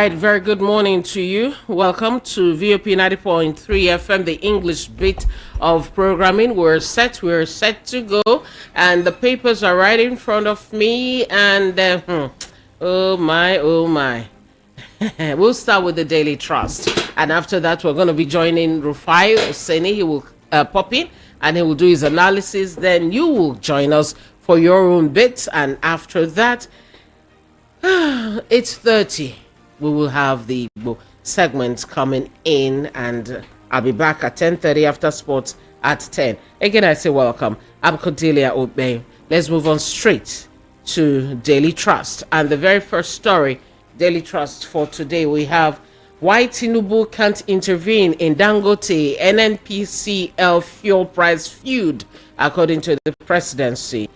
right, very good morning to you. Welcome to VOP 90.3 FM, the English bit of programming. We're set to go, and the papers are right in front of me. And oh my. We'll start with the Daily Trust, and after that, we're going to be joining Rufai Oseni. He will pop in and he will do his analysis. Then you will join us for your own bits, and after that, 8:30. We will have the segments coming in, and I'll be back at 10:30 after sports at 10. Again, I say welcome. I'm Cordelia Obey. Let's move on straight to Daily Trust. And the very first story, Daily Trust for today, we have why Tinubu can't intervene in Dangote NNPCL fuel price feud, according to the presidency.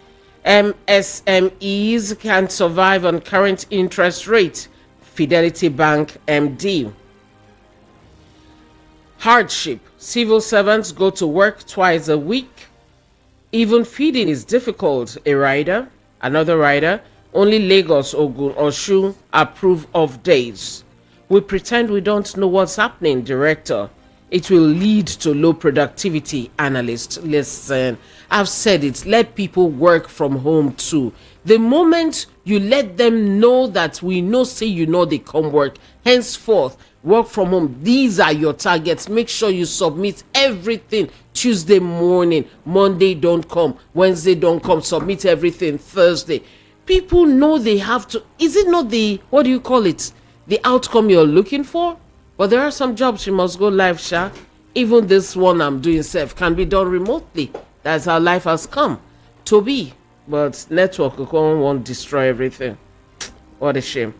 MSMEs can survive on current interest rate, Fidelity Bank MD. Hardship. Civil servants go to work twice a week. Even feeding is difficult. Another rider, only Lagos, Ogun, Osun approve of days. We pretend we don't know what's happening, director. It will lead to low productivity, analyst. Listen, I've said it. Let people work from home too. The moment you let them know that we know, say you know they come work, henceforth, work from home. These are your targets. Make sure you submit everything Tuesday morning. Monday don't come. Wednesday don't come. Submit everything Thursday. People know they have to. Is it not the, what do you call it? The outcome you're looking for? But there are some jobs you must go live, Sha. Even this one I'm doing self can be done remotely. That's how life has come to be. But network won't destroy everything. What a shame.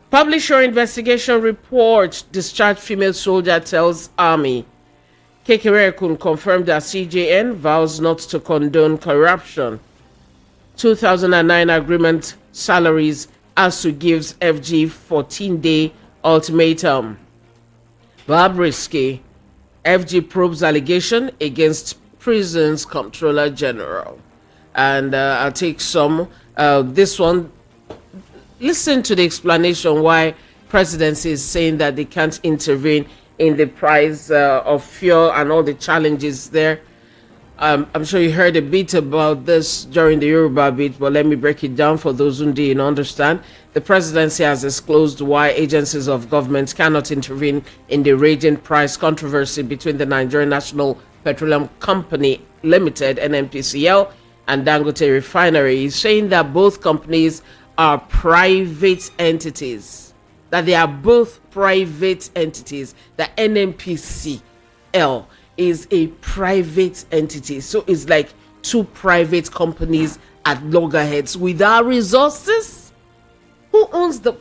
Publisher investigation report. Discharged female soldier tells army. Kekerekun confirmed that CJN vows not to condone corruption. 2009 agreement salaries. ASU gives FG 14-day ultimatum. Barbrisky. FG probes allegation against prisons comptroller general. And I'll take some. This one, listen to the explanation why presidency is saying that they can't intervene in the price of fuel and all the challenges there. I'm sure you heard a bit about this during the Yoruba bit, but let me break it down for those who didn't understand. The presidency has disclosed why agencies of government cannot intervene in the raging price controversy between the Nigerian National Petroleum Company Limited, NNPCL, and Dangote refinery. He's saying that both companies are private entities, that they are both private entities, that NNPCL is a private entity. So it's like two private companies at loggerheads with our resources. Who owns the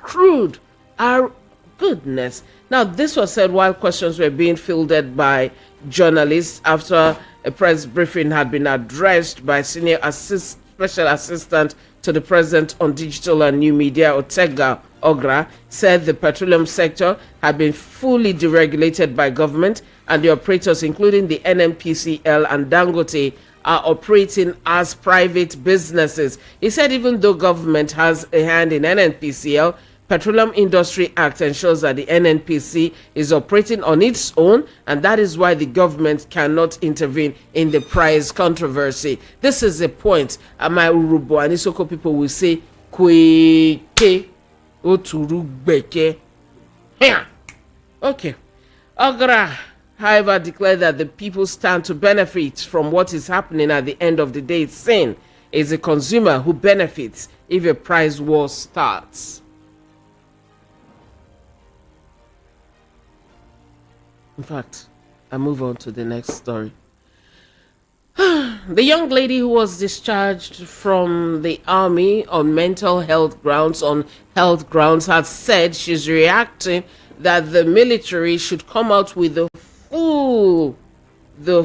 crude? Our goodness. Now, this was said while questions were being fielded by journalists after a press briefing had been addressed by Senior Special Assistant to the President on Digital and New Media, Otega Ogra, said the petroleum sector had been fully deregulated by government, and the operators, including the NNPCL and Dangote, are operating as private businesses. He said even though government has a hand in NNPCL, Petroleum Industry Act ensures that the NNPC is operating on its own, and that is why the government cannot intervene in the price controversy. This is a point. My Urubo and Isoko people will say, Kweke Oturugbeke. Okay. Ogra, however, declared that the people stand to benefit from what is happening at the end of the day, saying it's a consumer who benefits if a price war starts. In fact, I move on to the next story. The young lady who was discharged from the army on mental health grounds, has said she's reacting that the military should come out with the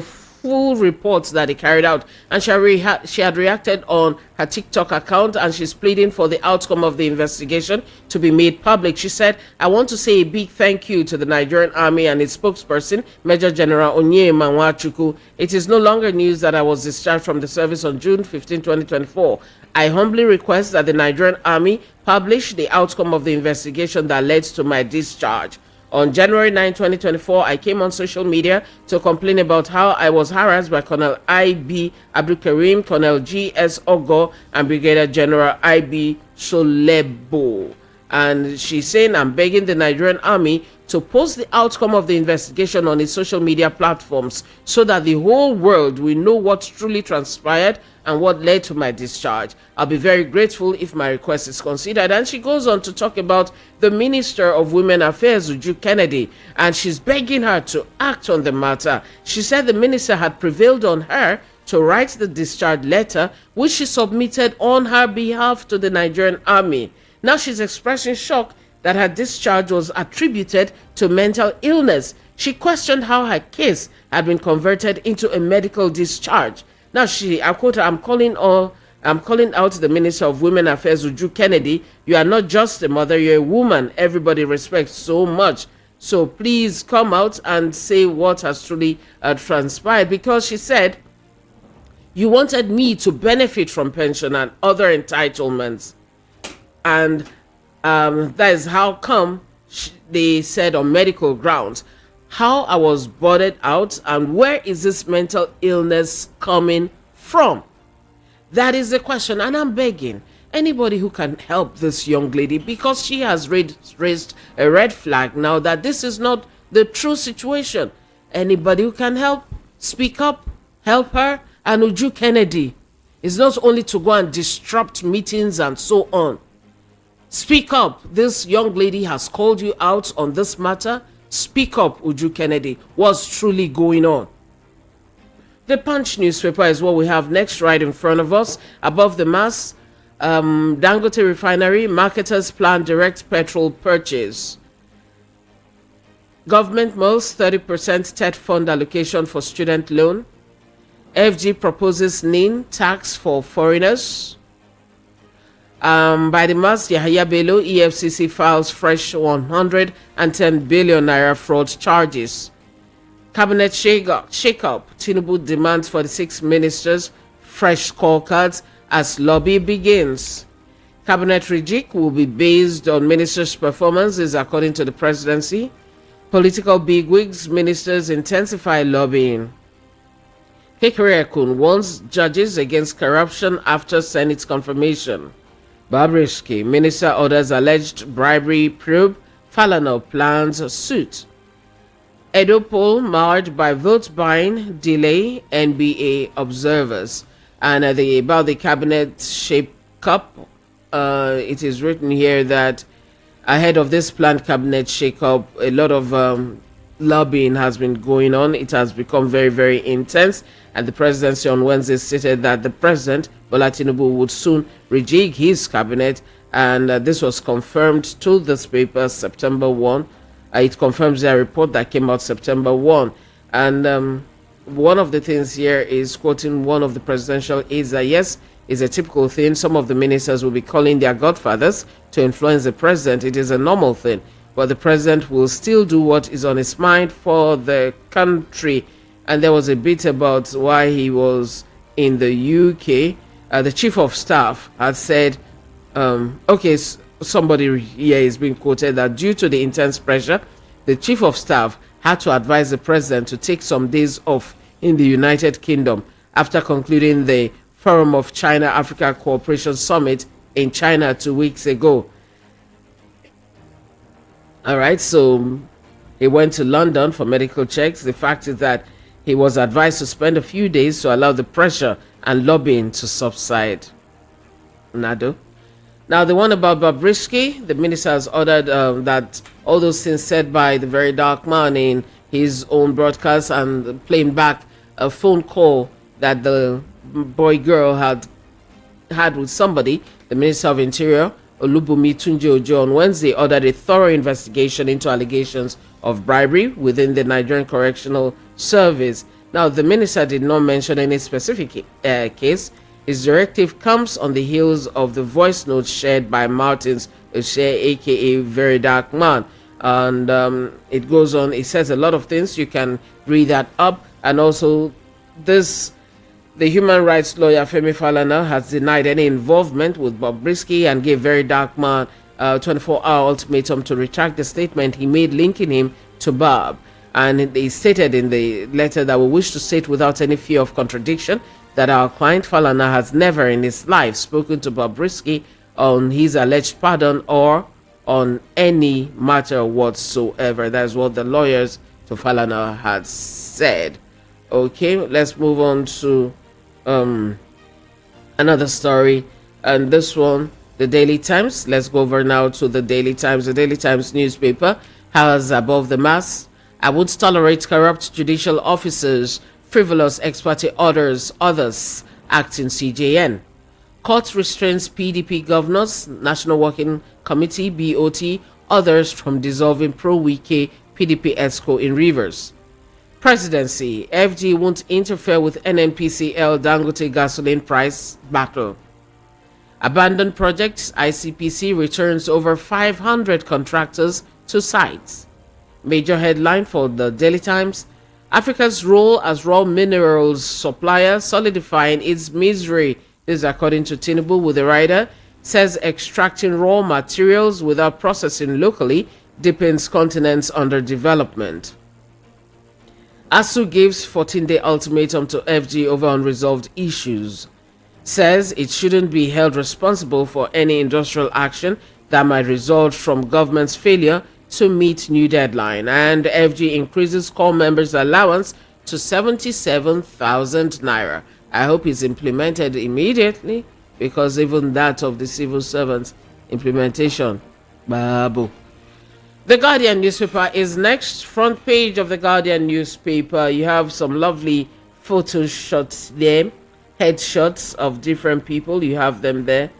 full reports that they carried out, and she had reacted on her TikTok account, and she's pleading for the outcome of the investigation to be made public. She said, I want to say a big thank you to the Nigerian Army and its spokesperson, Major General Onyema Nwachukwu. It is no longer news that I was discharged from the service on June 15, 2024. I humbly request that the Nigerian Army publish the outcome of the investigation that led to my discharge. On January 9, 2024, I came on social media to complain about how I was harassed by Colonel I.B. Abdul Karim, Colonel G.S. Ogo, and Brigadier General I.B. Solebo. And she's saying, I'm begging the Nigerian army to post the outcome of the investigation on its social media platforms so that the whole world will know what truly transpired and what led to my discharge. I'll be very grateful if my request is considered. And she goes on to talk about the Minister of Women Affairs, Uju Kennedy, and she's begging her to act on the matter. She said the minister had prevailed on her to write the discharge letter, which she submitted on her behalf to the Nigerian army. Now she's expressing shock that her discharge was attributed to mental illness. She questioned how her case had been converted into a medical discharge. Now I quote her, I'm calling out the Minister of Women Affairs, Uju Kennedy. You are not just a mother, you're a woman everybody respects so much. So please come out and say what has truly transpired, because she said, you wanted me to benefit from pension and other entitlements. And that is how come they said on medical grounds. How I was boarded out, and where is this mental illness coming from? That is the question, and I'm begging anybody who can help this young lady, because she has raised a red flag now that this is not the true situation. Anybody who can help, speak up, help her. And Uju Kennedy is not only to go and disrupt meetings and so on. Speak up. This young lady has called you out on this matter. Speak up, Uju Kennedy. What's truly going on? The Punch newspaper is what we have next right in front of us. Above the mass, Dangote refinery, marketers plan direct petrol purchase. Government mulls 30% TET fund allocation for student loan. FG proposes NIN tax for foreigners. By the mass, Yahya Bello, EFCC files fresh 110 billion naira fraud charges. Cabinet shake-up, Tinubu demands for the 6 ministers fresh scorecards as lobby begins. Cabinet rejig will be based on ministers' performances according to the presidency. Political bigwigs, ministers intensify lobbying. Kekere warns judges against corruption after Senate's confirmation. Bobrisky, minister orders alleged bribery probe. Falana plans suit. Edo poll marred by vote buying delay, NBA observers. And about the cabinet shake-up, it is written here that ahead of this planned cabinet shake-up, a lot of lobbying has been going on. It has become very, very intense. And the presidency on Wednesday stated that the president, Bola Tinubu, would soon rejig his cabinet. And this was confirmed to this paper September 1. It confirms their report that came out September 1. And one of the things here is quoting one of the presidential aides that, yes, is a typical thing. Some of the ministers will be calling their godfathers to influence the president. It is a normal thing. But the president will still do what is on his mind for the country. And there was a bit about why he was in the UK. The chief of staff had said, somebody here is being quoted that due to the intense pressure, the chief of staff had to advise the president to take some days off in the United Kingdom after concluding the Forum of China-Africa Cooperation Summit in China 2 weeks ago. All right, so he went to London for medical checks. The fact is that he was advised to spend a few days to allow the pressure and lobbying to subside. Nado. Now, the one about Bobrisky, the minister has ordered that all those things said by the very dark man in his own broadcast and playing back a phone call that the boy-girl had with somebody, the Minister of Interior, Olubunmi Tunji-Ojo, on Wednesday ordered a thorough investigation into allegations of bribery within the Nigerian Correctional Service. Now, the minister did not mention any specific case. His directive comes on the heels of the voice note shared by Martins Osei, aka Very Dark Man. And it goes on, it says a lot of things. You can read that up. And also, this The human rights lawyer Femi Falana has denied any involvement with Bobrisky and gave Very Dark Man a 24-hour ultimatum to retract the statement he made linking him to Bob. And he stated in the letter that we wish to state without any fear of contradiction that our client Falana has never in his life spoken to Bobrisky on his alleged pardon or on any matter whatsoever. That's what the lawyers to Falana had said. Okay, let's move on to another story, and this one, the Daily Times. Let's go over now to the Daily Times. The Daily Times newspaper has above the mass: I won't tolerate corrupt judicial officers, frivolous ex parte orders, others acting CJN. Court restrains PDP governors, National Working Committee, BOT, others from dissolving pro-Wike PDP ESCO in Rivers. Presidency: FG won't interfere with NNPCL Dangote gasoline price battle. Abandoned projects: ICPC returns over 500 contractors to sites. Major headline for the Daily Times: Africa's role as raw minerals supplier solidifying its misery. This is according to Tinubu, with the writer says extracting raw materials without processing locally deepens continent's underdevelopment. ASU gives 14-day ultimatum to FG over unresolved issues. Says it shouldn't be held responsible for any industrial action that might result from government's failure to meet new deadline. And FG increases core members' allowance to 77,000 naira. I hope it's implemented immediately, because even that of the civil servants implementation, babu. The Guardian newspaper is next. Front page of the Guardian newspaper, you have some lovely photo shots there, headshots of different people. You have them there.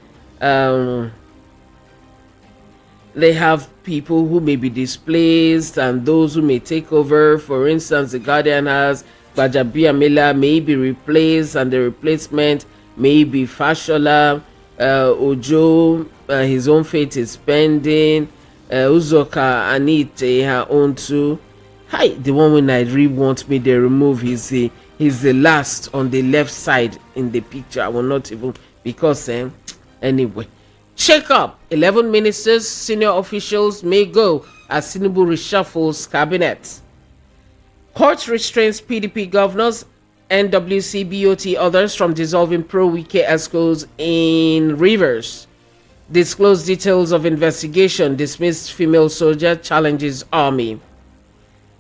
They have people who may be displaced and those who may take over. For instance, the Guardian has Bajabia Miller may be replaced, and the replacement may be Fashola. Ojo, his own fate is pending. Uzoka Anite, her own too. Hi, the one when I really want me they remove he's the last on the left side in the picture. I will not even, because anyway. Shake up. 11 ministers, senior officials may go as Tinubu reshuffles cabinet. Court restrains PDP governors, NWC, BOT, others from dissolving pro-Wike ESCOs in Rivers. Disclose details of investigation. Dismissed female soldier challenges army.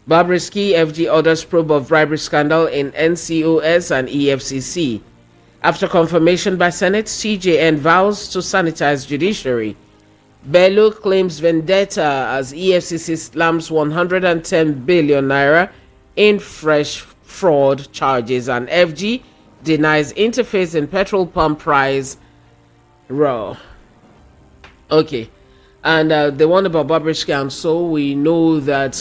Bobrisky, FG orders probe of bribery scandal in NCOS and EFCC. After confirmation by Senate, CJN vows to sanitize judiciary. Bello claims vendetta as EFCC slams 110 billion naira in fresh fraud charges, and FG denies interface in petrol pump price. Raw. Okay, and the one about Bobrisky, and so we know that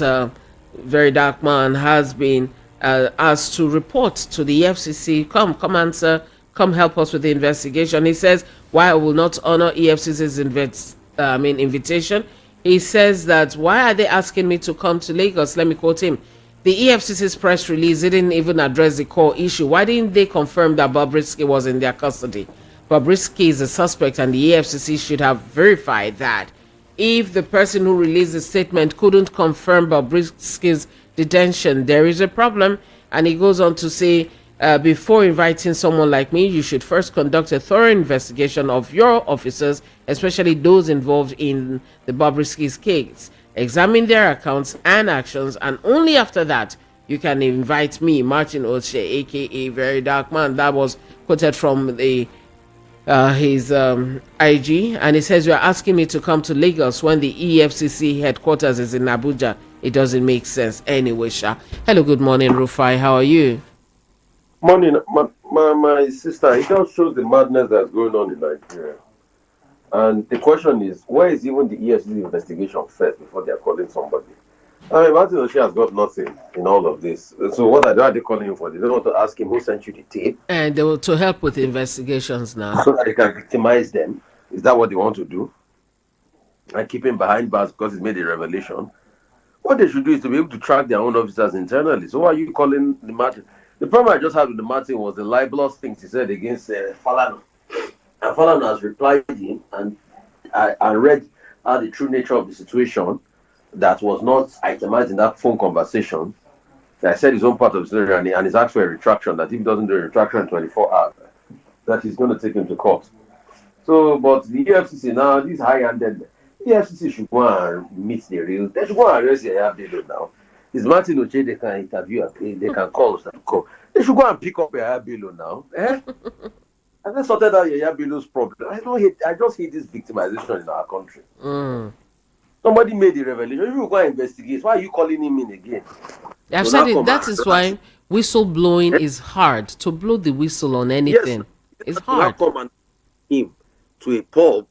Very Dark Man has been asked to report to the EFCC. Come answer, come help us with the investigation. He says, why I will not honor EFCC's invitation. He says that, why are they asking me to come to Lagos? Let me quote him. The EFCC's press release didn't even address the core issue. Why didn't they confirm that Bobrisky was in their custody? Bobrisky is a suspect, and the EFCC should have verified that. If the person who released the statement couldn't confirm Bobrisky's detention, there is a problem. And he goes on to say, before inviting someone like me, you should first conduct a thorough investigation of your officers, especially those involved in the Bobrisky's case. Examine their accounts and actions, and only after that you can invite me, Martin Oche, aka Very Dark Man. That was quoted from his IG, and he says, you are asking me to come to Lagos when the EFCC headquarters is in Abuja. It doesn't make sense anyway. Sha. Hello, good morning, Rufai. How are you? Morning, my sister. It just shows the madness that's going on in Nigeria. And the question is, where is even the EFCC investigation first before they are calling somebody? I mean, Martin Oshie has got nothing in all of this. So what are they calling him for? They don't want to ask him who sent you the tape. And they will to help with the investigations now. So that they can victimize them. Is that what they want to do? And keep him behind bars because he's made a revelation. What they should do is to be able to track their own officers internally. So why are you calling the matter? The problem I just had with the Martin was the libelous things he said against Falana. And Falana has replied him and read out the true nature of the situation that was not itemized in that phone conversation. I said his own part of the story and he's asked for a retraction, that if he doesn't do a retraction in 24 hours, that he's going to take him to court. So, but the EFCC now, this high-handed, EFCC should go and meet the real, they should go and arrest Yaya Bello now. It's Martin Oche they can interview, they can call us and call. They should go and pick up Yaya Bello now. And then sorted out Yaya Bello's problem. I just hate this victimization in our country. Somebody made the revelation. If you go and investigate, why are you calling him in again? I've said it. That is why whistle blowing is hard. To blow the whistle on anything, it's hard. Come and him to a pub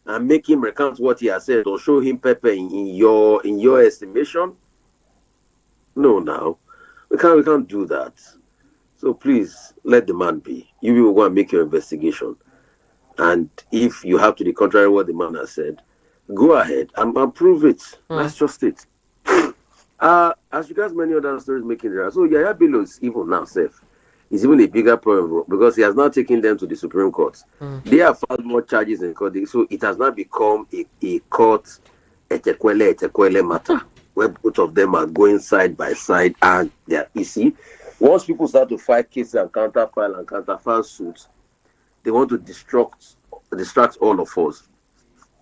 and make him recount what he has said or show him pepper in your estimation. No, now we can't do that. So please let the man be. You will go and make your investigation, and if you have to the contrary what the man has said, go ahead and prove it. That's just it. As regards many other stories making there, so Yaya Bello is even now safe. It's even a bigger problem because he has now taken them to the Supreme Court. They have filed more charges in court, so it has now become a court etekwele matter where both of them are going side by side, and you see, once people start to fight cases and counterfile suits, they want to distract all of us,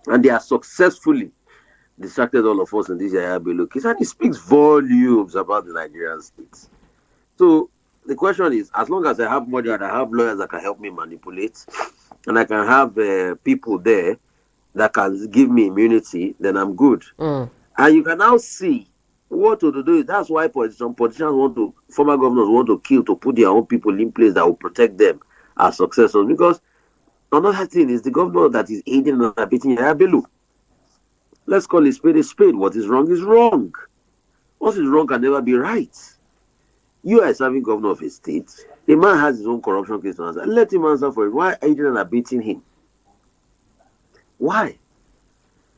and they are successfully distracted all of us in this Yaya Bello case, and it speaks volumes about the Nigerian state. So the question is, as long as I have money and I have lawyers that can help me manipulate, and I can have people there that can give me immunity, then I'm good. And you can now see what to do. That's why some politicians former governors want to kill to put their own people in place that will protect them as successors. Because another thing is the governor that is aiding and abetting Yaya Bello. Let's call it spade a spade. What is wrong is wrong. What is wrong can never be right. You are serving governor of a state. A man has his own corruption case to answer. Let him answer for it. Why aiding and abetting him? Why?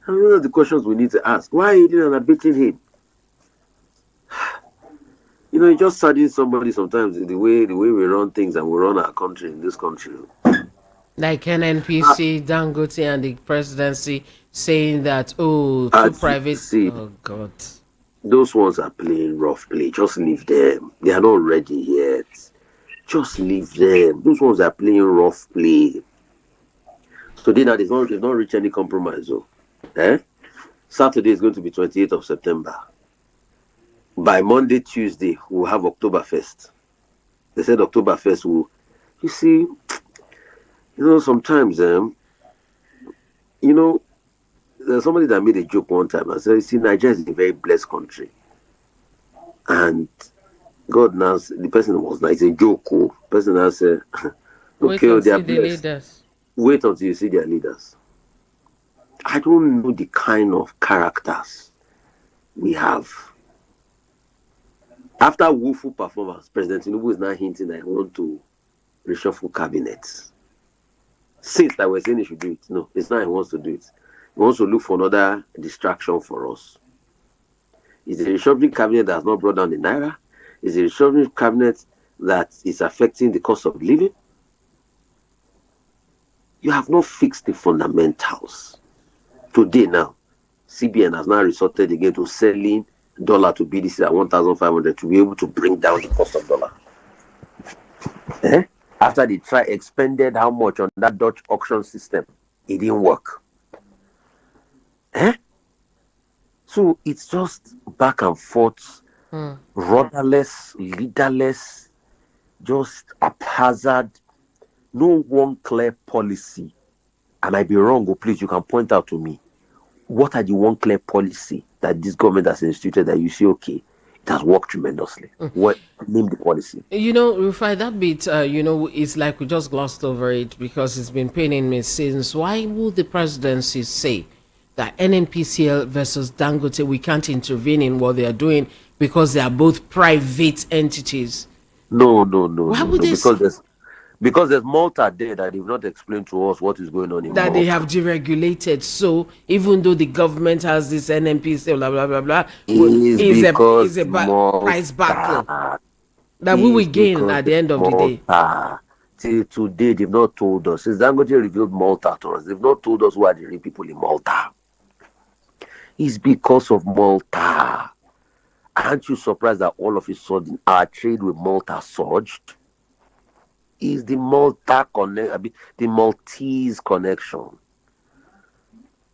And those are the questions we need to ask. Why aiding and abetting him? It just saddens somebody sometimes the way we run things and we run our country in this country. Like NNPC, Dangote, and the presidency saying that, too private. Oh, God. Those ones are playing rough play. Just leave them. They are not ready yet. Just leave them. Those ones are playing rough play. So now they've not reached any compromise. Saturday is going to be 28th of September. By Monday, Tuesday, we'll have Oktoberfest. They said Oktoberfest will... You see, sometimes, there's somebody that made a joke one time. I said, see, Nigeria is a very blessed country. And God now, the person was like, it's a joke. The person now said, okay, they are blessed. Wait until you see their leaders. I don't know the kind of characters we have. After woeful performance, President Tinubu is now hinting that he wants to reshuffle cabinets. Since that we're saying he should do it. No, it's not he wants to do it. He wants to look for another distraction for us. Is the reshuffling cabinet that has not brought down the naira? Is the reshuffling cabinet that is affecting the cost of living? You have not fixed the fundamentals. Today now, CBN has now resorted again to selling dollar to BDC at 1,500 to be able to bring down the cost of dollar. After they expended how much on that Dutch auction system, it didn't work. So it's just back and forth, rudderless, leaderless, just haphazard, no one clear policy. I might be wrong, but please, you can point out to me. What are the one clear policy that this government has instituted that you say, okay, it has worked tremendously? What name the policy? Rufai, that bit, it's like we just glossed over it because it's been paining me since. Why would the presidency say that NNPCL versus Dangote, we can't intervene in what they are doing because they are both private entities? No. Why would they Because there's Malta there that they've not explained to us what is going on in that Malta. They have deregulated. So even though the government has this NNPC, blah blah blah blah, is a price battle. that we will is gain because at the the end of the day. Malta. Till today, they've not told us. Since Dangote revealed Malta to us, they've not told us who are the real people in Malta. It's because of Malta. Aren't you surprised that all of a sudden our trade with Malta surged? Is the Malta connect? I mean, the Maltese connection?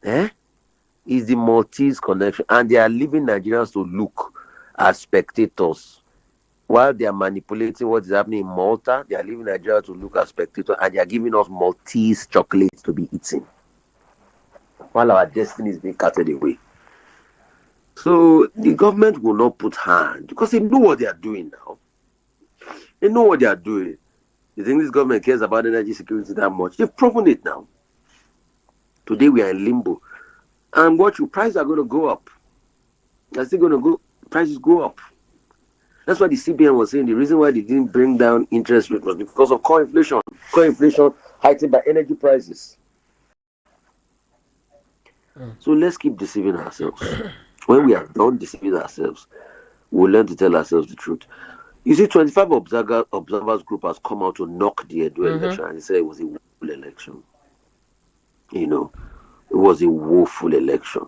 Eh? Is the Maltese connection? And they are leaving Nigerians to look as spectators while they are manipulating what is happening in Malta. They are leaving Nigeria to look as spectators, and they are giving us Maltese chocolates to be eaten while our destiny is being carted away. So the government will not put hand because they know what they are doing now. They know what they are doing. You think this government cares about energy security that much? They've proven it now. Today we are in limbo. And what your prices are going to go up. They're still going to go, prices go up. That's why the CBN was saying the reason why they didn't bring down interest rate was because of core inflation. Core inflation heightened by energy prices. So let's keep deceiving ourselves. When we are done deceiving ourselves, we'll learn to tell ourselves the truth. You see, 25 observers group has come out to knock the Edo election, and they said it was a woeful election. You know, it was a woeful election.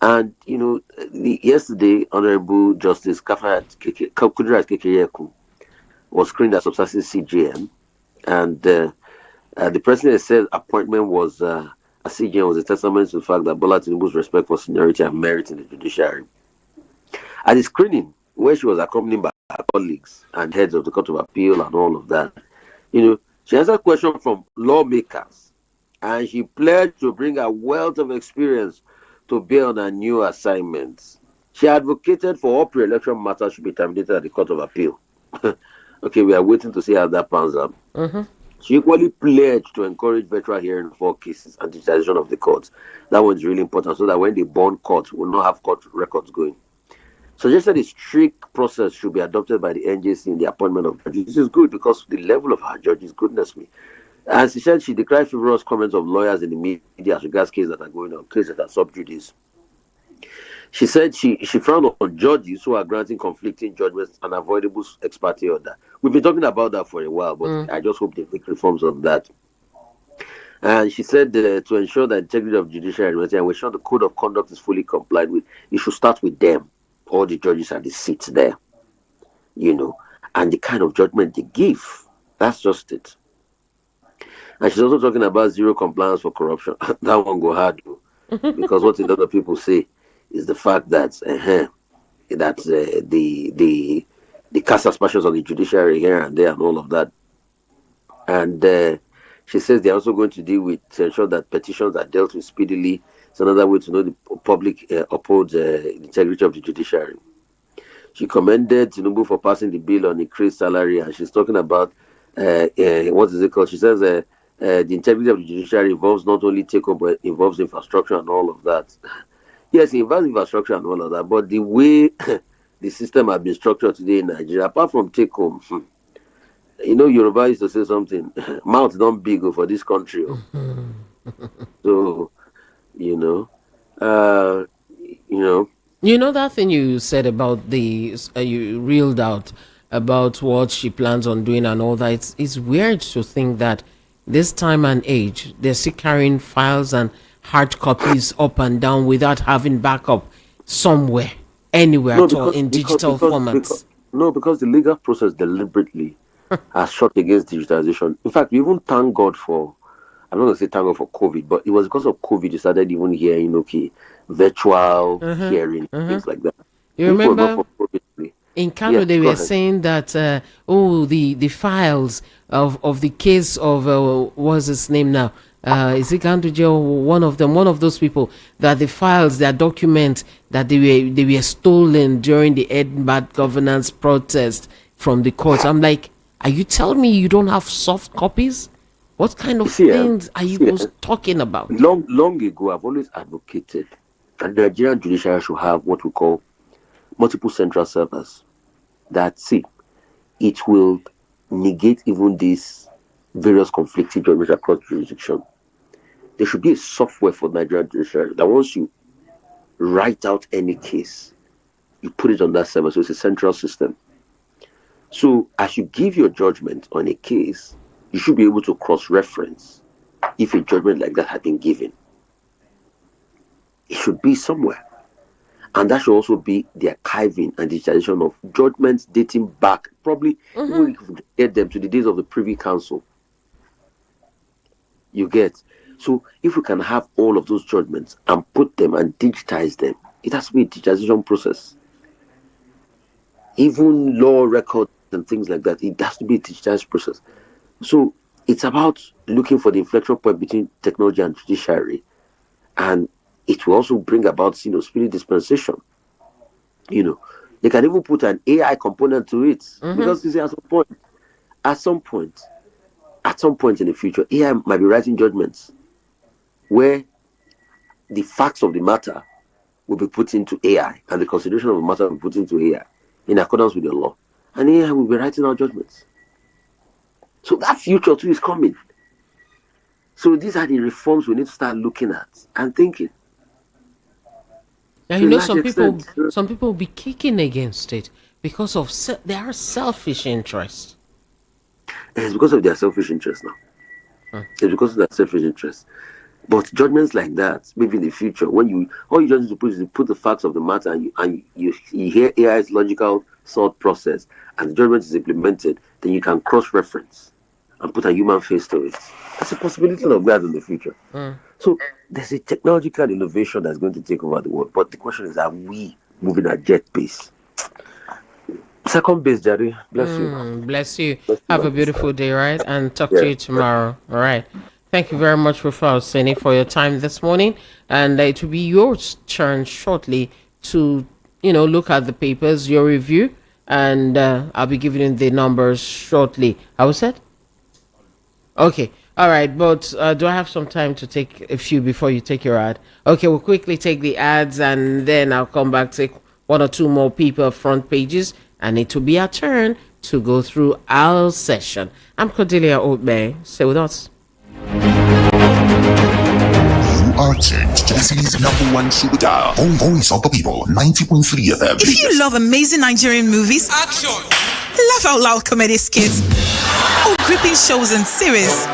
And, yesterday, Honorable Justice Kudirat Kekeyeku was screened as substantive CJM, and the president said appointment was a CJM was a testament to the fact that Bola Tinubu's respect for seniority and merit in the judiciary. At the screening, where she was accompanied by her colleagues and heads of the Court of Appeal and all of that, she answered questions from lawmakers, and she pledged to bring a wealth of experience to bear on her new assignments. She advocated for all pre-election matters should be terminated at the Court of Appeal. Okay, we are waiting to see how that pans out. She equally pledged to encourage virtual hearing of all cases and digitization of the courts. That one's really important so that when they burn courts, we'll not have court records going. Suggested a strict process should be adopted by the NJC in the appointment of judges. This is good because the level of our judges, goodness me. As she said, she decried frivolous comments of lawyers in the media as regards cases that are going on, cases that are sub judice. She said she frowned on judges who are granting conflicting judgments and avoidable ex parte order. We've been talking about that for a while, but I just hope they make reforms on that. And she said to ensure the integrity of judiciary and we ensure the code of conduct is fully complied with, it should start with them, all the judges and the seats there, and the kind of judgment they give. That's just it. And she's also talking about zero compliance for corruption. That one go hard, because what a lot of people say is the fact that the cast aspersions on the judiciary here and there and all of that. And she says they're also going to deal with to ensure that petitions are dealt with speedily. It's another way to know the public upholds the integrity of the judiciary. She commended Tinubu for passing the bill on increased salary, and she's talking about what is it called? She says the integrity of the judiciary involves not only take-home, but involves infrastructure and all of that. Yes, it involves infrastructure and all of that, but the way the system has been structured today in Nigeria, apart from take-home, Yoruba used to say something, mouth don't big for this country. So, That thing you said about you reeled out about what she plans on doing and all that. It's weird to think that this time and age, they're still carrying files and hard copies up and down without having backup somewhere, anywhere at all in digital formats. Because the legal process deliberately has shot against digitization. In fact, we even thank God for, I'm not going to say thank God for COVID, but it was because of COVID you started even hearing, virtual hearing, things like that. You remember in Kano they were saying that, the files of the case of, what's his name now? Is it Ganduje or one of them, one of those people, that the files, their documents, that they were stolen during the Ed Bad Governance protest from the court. I'm like, are you telling me you don't have soft copies? What kind of things are you talking about? Long ago, I've always advocated that the Nigerian judiciary should have what we call multiple central servers. It will negate even these various conflicting judgments across jurisdiction. There should be a software for Nigerian judiciary that once you write out any case, you put it on that server. So it's a central system. So as you give your judgment on a case, you should be able to cross-reference if a judgment like that had been given. It should be somewhere. And that should also be the archiving and digitization of judgments dating back, probably even if we get them to the days of the Privy Council. You get? So if we can have all of those judgments and put them and digitize them, it has to be a digitization process. Even law records and things like that, it has to be a digitized process. So it's about looking for the inflection point between technology and judiciary, and it will also bring about, spirit dispensation. They can even put an AI component to it, because you see, at some point in the future, AI might be writing judgments where the facts of the matter will be put into AI, and the consideration of the matter will be put into AI in accordance with the law, and AI will be writing our judgments. So that future too is coming. So these are the reforms we need to start looking at and thinking. And some people will be kicking against it because of their selfish interest. It's because of their selfish interest now. It's because of their selfish interest. But judgments like that, maybe in the future, when all you just need to put is to put the facts of the matter, and you hear AI's logical thought process, and the judgment is implemented, then you can cross-reference and put a human face to it. That's a possibility of that in the future. So there's a technological innovation that's going to take over the world. But the question is, are we moving at jet pace? Second base, Jerry. Bless you. Bless you. Have a beautiful day, right? And talk to you tomorrow. All right. Thank you very much, Rufai Oseni, for your time this morning. And it will be your turn shortly to, look at the papers, your review, and I'll be giving you the numbers shortly. How was it? Okay. All right. But do I have some time to take a few before you take your ad? Okay. We'll quickly take the ads, and then I'll come back, take one or two more people front pages, and it will be our turn to go through our session. I'm Cordelia Oatbay. Stay with us. You are tuned to the city's #1 super dial, Voice of the People, 90.3 FM. If you love amazing Nigerian movies, action, laugh out loud comedy skits, or gripping shows and series,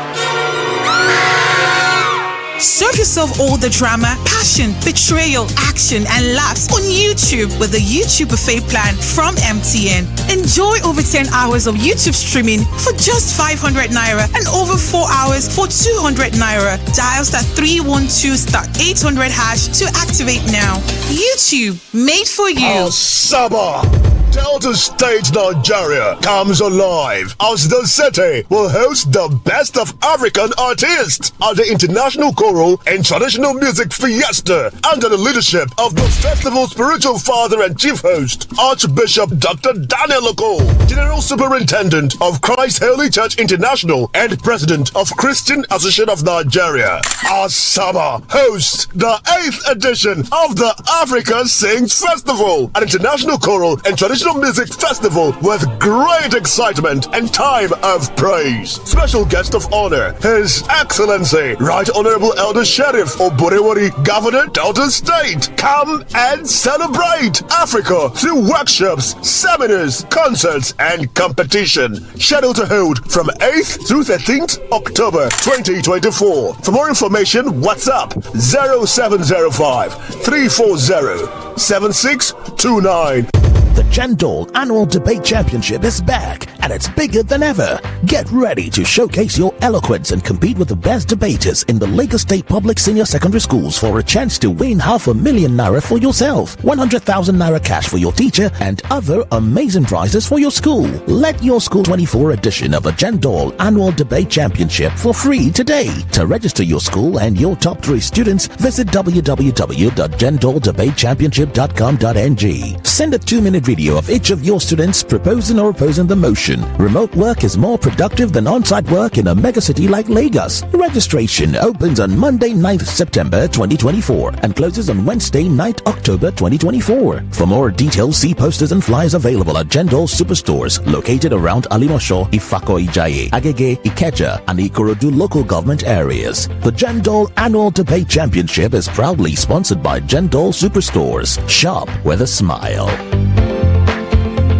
serve yourself all the drama, passion, betrayal, action, and laughs on YouTube with the YouTube Buffet plan from MTN. Enjoy over 10 hours of YouTube streaming for just 500 Naira and over 4 hours for 200 Naira. Dial *312*800# to activate now. YouTube, made for you. Saba! Delta State Nigeria comes alive as the city will host the best of African artists at the International Choral and Traditional Music Fiesta under the leadership of the festival's spiritual father and chief host, Archbishop Dr. Daniel Oko, General Superintendent of Christ Holy Church International and President of Christian Association of Nigeria. Asaba hosts the 8th edition of the Africa Sings Festival, an international choral and traditional music festival with great excitement and time of praise. Special guest of honor, His Excellency Right Honorable Elder Sheriff Oborewori, Governor Delta State. Come and celebrate Africa through workshops, seminars, concerts, and competition. Scheduled to hold from 8th through 13th October 2024. For more information, WhatsApp 0705 340 7629. The Jandol Annual Debate Championship is back, and it's bigger than ever. Get ready to showcase your eloquence and compete with the best debaters in the Lagos State Public Senior Secondary Schools for a chance to win 500,000 Naira for yourself, 100,000 Naira cash for your teacher, and other amazing prizes for your school. Let your school 24 edition of a Jandol Annual Debate Championship for free today. To register your school and your top 3 students, visit www.jandoldebatechampionship.com.ng. Send a 2-minute video of each of your students proposing or opposing the motion. Remote work is more productive than on-site work in a megacity like Lagos. Registration opens on Monday, 9th September 2024 and closes on Wednesday, 9th October 2024. For more details, see posters and flyers available at Jandol Superstores located around Alimosho, Ifako Ijaye, Agege, Ikeja, and Ikorodu local government areas. The Jandol Annual Debate Championship is proudly sponsored by Jandol Superstores. Shop with a smile.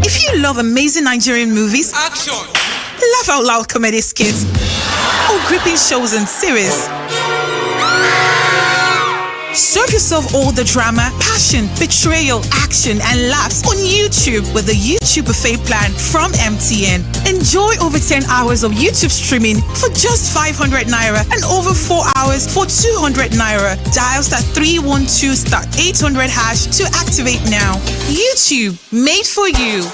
If you love love amazing Nigerian movies? Action! Laugh out loud comedy skits? Or gripping shows and series? Serve yourself all the drama, passion, betrayal, action, and laughs on YouTube with the YouTube Buffet plan from MTN. Enjoy over 10 hours of YouTube streaming for just 500 Naira and over 4 hours for 200 Naira. Dial *312*800# to activate now. YouTube, made for you.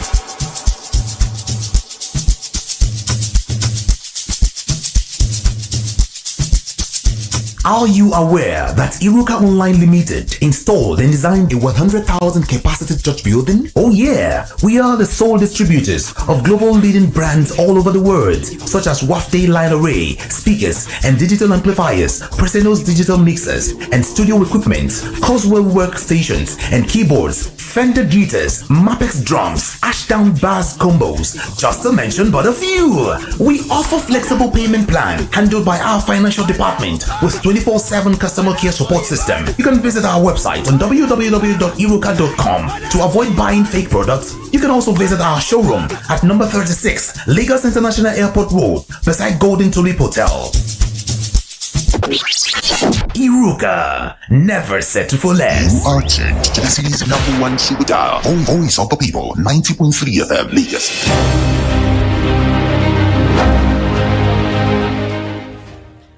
Are you aware that Iruka Online Limited installed and designed a 100,000 capacity church building? Oh yeah, we are the sole distributors of global leading brands all over the world, such as Wafday Line Array, speakers and digital amplifiers, Preseno's digital mixers and studio equipment, Coswell workstations and keyboards, Fender guitars, Mapex drums, Ashdown bass combos, just to mention but a few. We offer flexible payment plan handled by our financial department with 24/7 customer care support system. You can visit our website on www.iruka.com to avoid buying fake products. You can also visit our showroom at number 36 Lagos International Airport Road beside Golden Tulip Hotel. Iruka, never settle for less. You are tuned to the city's #1 super dial. Voice of the people, 90.3 FM, Lagos.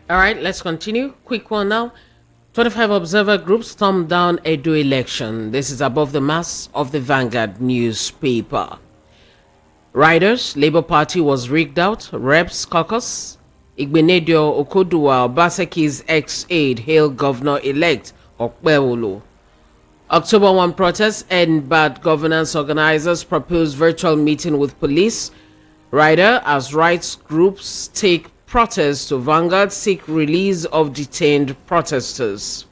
All right, let's continue. Quick one now. 25 observer groups stormed down Edo election. This is above the mass of the Vanguard newspaper. Riders, Labour Party was rigged out. Reps caucus. Igbenedio Okoduwa, Obaseki's ex-aide, hail governor-elect Okpewolo. October 1 protests and bad governance organizers propose virtual meeting with police. Rider as rights groups take protests to Vanguard, seek release of detained protesters.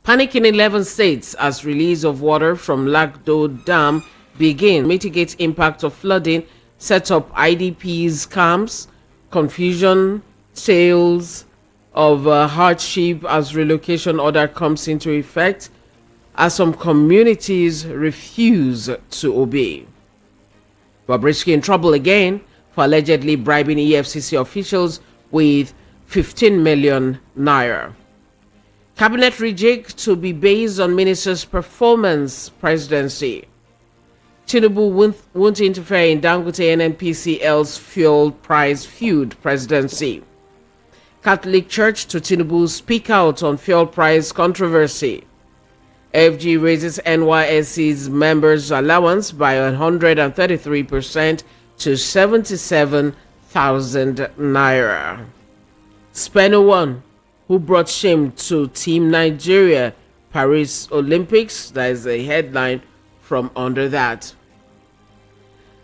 Panic in 11 states as release of water from Lagdo Dam begin. Mitigate impact of flooding, set up IDPs camps, confusion, tales of hardship as relocation order comes into effect as some communities refuse to obey. Bobrisky in trouble again for allegedly bribing EFCC officials with 15 million naira. Cabinet rejig to be based on minister's performance presidency. Tinubu won't interfere in Dangote NNPCL's fuel price feud presidency. Catholic Church to Tinubu speak out on fuel price controversy. FG raises NYSC's members' allowance by 133% to 77,000 naira. Speno one, who brought shame to Team Nigeria Paris Olympics. That is a headline from under that.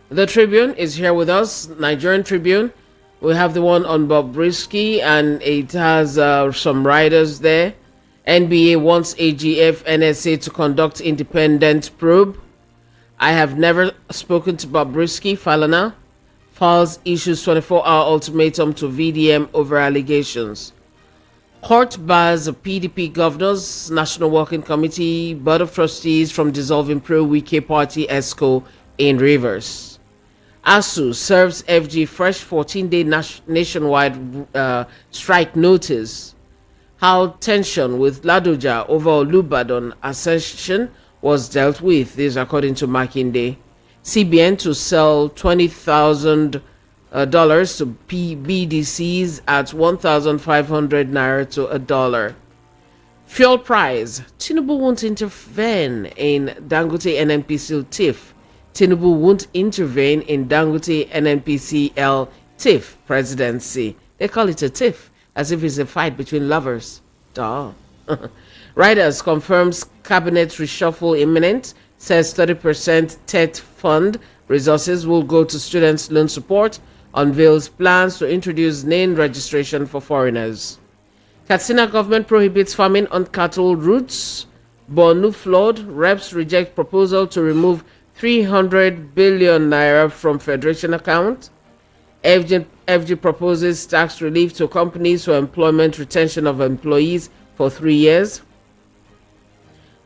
The Tribune is here with us, Nigerian Tribune. We have the one on Bobrisky, and it has some riders there. NBA wants AGF NSA to conduct independent probe. I have never spoken to Bobrisky. Falana files issues 24-hour ultimatum to VDM over allegations. Court bars PDP governors, National Working Committee, Board of Trustees from dissolving pro-Wike Party ESCO in Rivers. ASU serves FG fresh 14-day nationwide strike notice. How tension with Ladoja over Olubadan accession was dealt with. This according to Makinde. CBN to sell $20,000 to BDCs at 1,500 naira to $1. Fuel price. Tinubu won't intervene in Dangote NNPCL TIF. Tinubu won't intervene in Dangote NNPCL TIF presidency. They call it a TIF, as if it's a fight between lovers. Duh. Riders confirms cabinet reshuffle imminent, says 30% TET fund resources will go to students' loan support, unveils plans to introduce name registration for foreigners. Katsina government prohibits farming on cattle routes. Borno flood, reps reject proposal to remove 300 billion naira from federation account. FG proposes tax relief to companies for employment retention of employees for 3 years.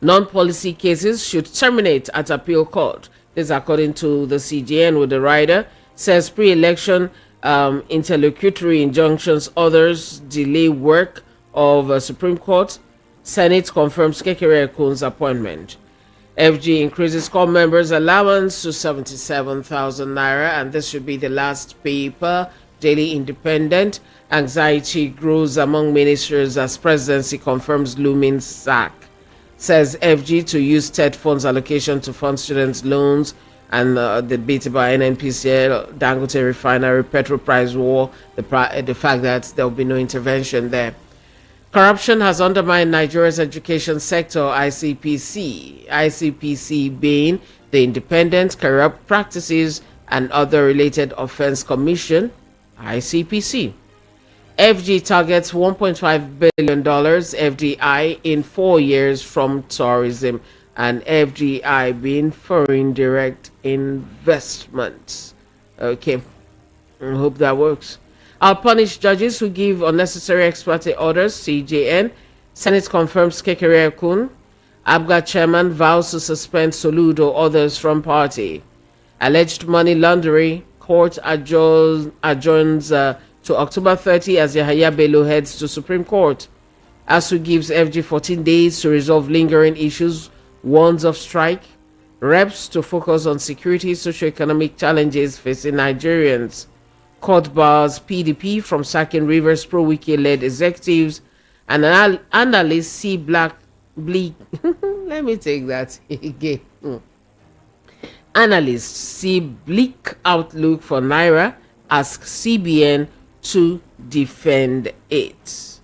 Non-policy cases should terminate at appeal court. This according to the CGN, with the rider says pre-election interlocutory injunctions others delay work of Supreme Court. Senate confirms Kekere Ekun's appointment. FG increases core members' allowance to 77,000 naira, and this should be the last paper. Daily Independent. Anxiety grows among ministers as presidency confirms looming sack. Says FG to use TED funds allocation to fund students' loans, and the debate about NNPCL, Dangote refinery, petrol price war, the fact that there will be no intervention there. Corruption has undermined Nigeria's education sector, ICPC. ICPC being the Independent Corrupt Practices and Other Related Offense Commission, ICPC. FG targets $1.5 billion FDI in 4 years from tourism, and FDI being foreign direct investments. Okay, I hope that works. I'll punish judges who give unnecessary ex parte orders, CJN. Senate confirms Kekere Ekun. ABGA chairman vows to suspend Soludo, others from party. Alleged money laundering, court adjourns to October 30 as Yahaya Bello heads to Supreme Court. ASU gives FG 14 days to resolve lingering issues, warns of strike. Reps to focus on security, socio-economic challenges facing Nigerians. Court bars PDP from sacking Rivers pro-wiki-led executives, and analysts see bleak. Let me take that again. Analysts see bleak outlook for Naira, ask CBN to defend it.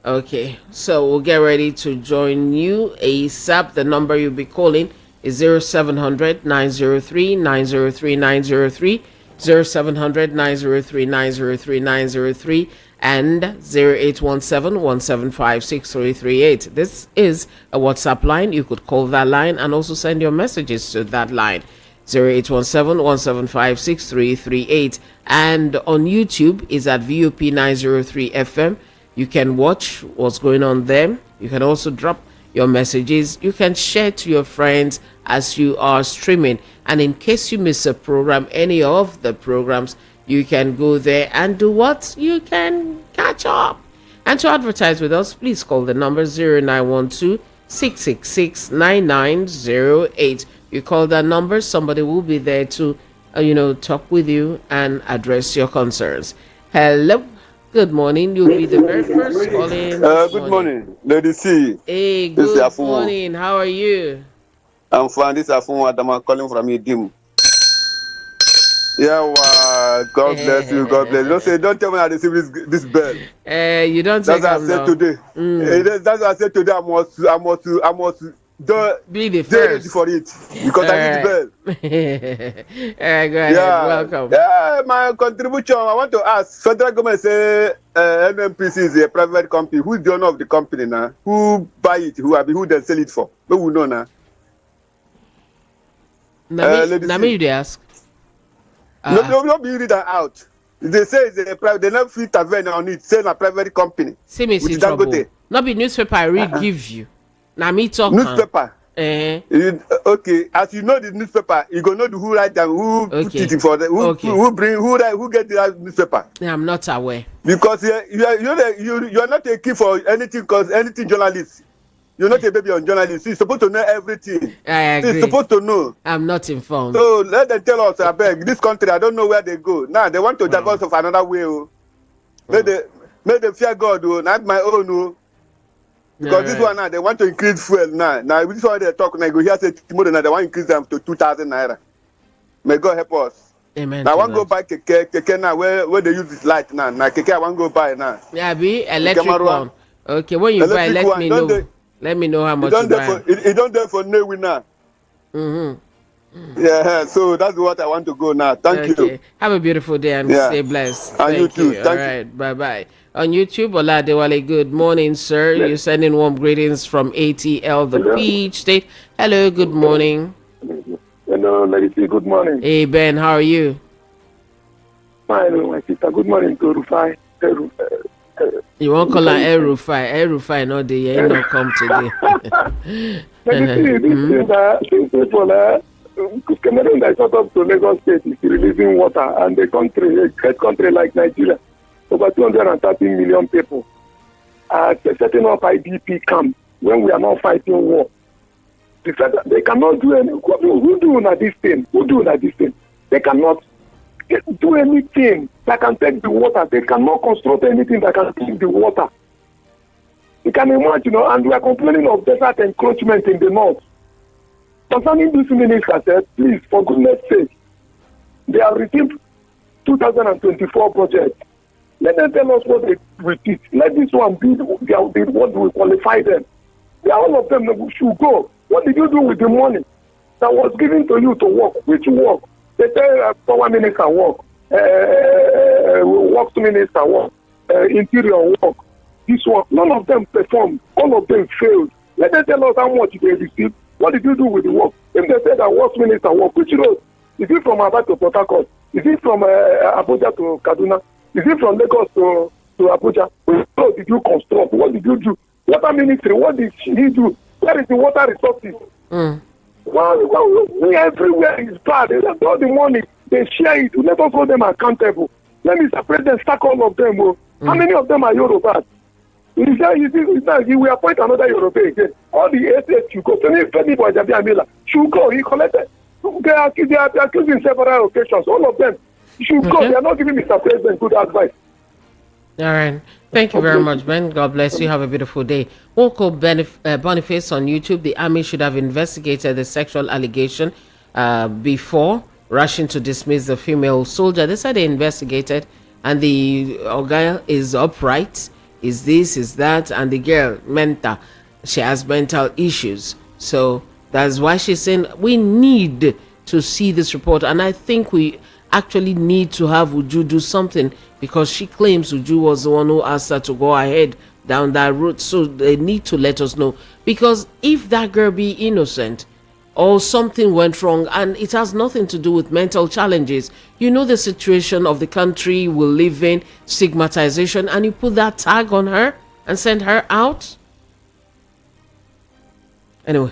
Okay, so we'll get ready to join you ASAP. The number you'll be calling is 0700 903 903 903. 0700 903 903 903 and 0817-175-6338. This is a WhatsApp line. You could call that line and also send your messages to that line. 0817-175-6338. And on YouTube is at VOP 903 FM. You can watch what's going on there. You can also drop your messages. You can share to your friends as you are streaming. And in case you miss a program, any of the programs, you can go there and do what? You can catch up. And to advertise with us, please call the number 0912-666-9908. You call that number, somebody will be there to, talk with you and address your concerns. Hello. Good morning. You'll be the very first calling. Good morning, Lady C. Hey, good morning. How are you? I'm fine. This is Afun Adama calling from Idim. Yeah, wow. God bless you. God bless you. Don't tell me I received this bell. You don't take That's what I said today. That's what I said today. I must be the first for it because I need the bell. All right, go ahead. Yeah. Welcome. Yeah, my contribution. I want to ask. Federal government say NNPC is a private company. Who is the owner of the company now? Who buy it? Who they sell it for? Who will know now? Nami, they ask. No, be read that out. They say it's a private. They never fit intervene on it. Say a private company. See me see trouble. Not be newspaper. I read give you. Nami talk. Newspaper. Okay, as you know the newspaper, you go know who write and who put it for the who get the newspaper. I'm not aware. Because you are not a key for anything, because anything journalist. You're not a baby on journalists. You're supposed to know everything. I agree. You're supposed to know. I'm not informed. So let them tell us, I beg. This country, I don't know where they go. Now they want to divert of another way. May they fear God, not my own. Because this one now, they want to increase fuel now. Now this one they talk now, go here say tomorrow now they want to increase them to 2,000 naira. May God help us. Amen. Now I want to go buy keke now where they use this light now. Now keke I want to go buy now. Yeah, be electric one. Okay, when you buy, let me know. Let me know how much you buy. It don't there for no winner. Yeah, so that's what I want to go now. Thank you. Have a beautiful day and stay blessed. And you too. All right, bye-bye. On YouTube, Oladewale, good morning, sir. You're sending warm greetings from ATL, the Peach State. Hello, good morning. Hello, ladies. Good morning. Hey, Ben, how are you? Fine, my sister. Good morning to Rufai You won't call her Rufai. Rufai, no, they ain't not come today. These people, Cameroon that shut up to Lagos State is releasing water, and the country, a great country like Nigeria, over 230 million people, are setting up IDP camp when we are not fighting war. They cannot do any. Who do this thing? Who do this thing? They cannot do anything that can take the water. They cannot construct anything that can take the water. You can imagine, and we are complaining of desert encroachment in the north. Concerning this minister said, please, for goodness sake, they have received 2024 budget. Let them tell us what they repeat. Let this one be what we qualify them. All of them should go. What did you do with the money that was given to you to work? Which work? They tell power minister work, works minister work, interior work. This work, none of them performed. All of them failed. Let them tell us how much they received. What did you do with the work? If they say that works minister work, which road? Is it from Aba to Port Harcourt? Is it from Abuja to Kaduna? Is it from Lagos to Abuja? What did you construct? What did you do? Water ministry, what did he do? Where is the water resources? Well, everywhere is bad. They have all the money. They share it. Let us hold them accountable. Let me separate them, stack all of them. How many of them are Yorubas? He will appoint another Yoruba again. All the SS you go. Should go. He collected. They are accusing several occasions. All of them should go. They are not giving Mr. President good advice. All right. Thank you very much, Ben. God bless you. Have a beautiful day. Woko Boniface on YouTube. The army should have investigated the sexual allegation before rushing to dismiss the female soldier. They said they investigated, and the guy is upright. Is this, is that, and the girl, she has mental issues. So that's why she's saying we need to see this report, and I think we actually need to have Uju do something, because she claims Uju was the one who asked her to go ahead down that route. So they need to let us know, because if that girl be innocent or something went wrong and it has nothing to do with mental challenges, you know the situation of the country we live in, stigmatization, and you put that tag on her and send her out. Anyway,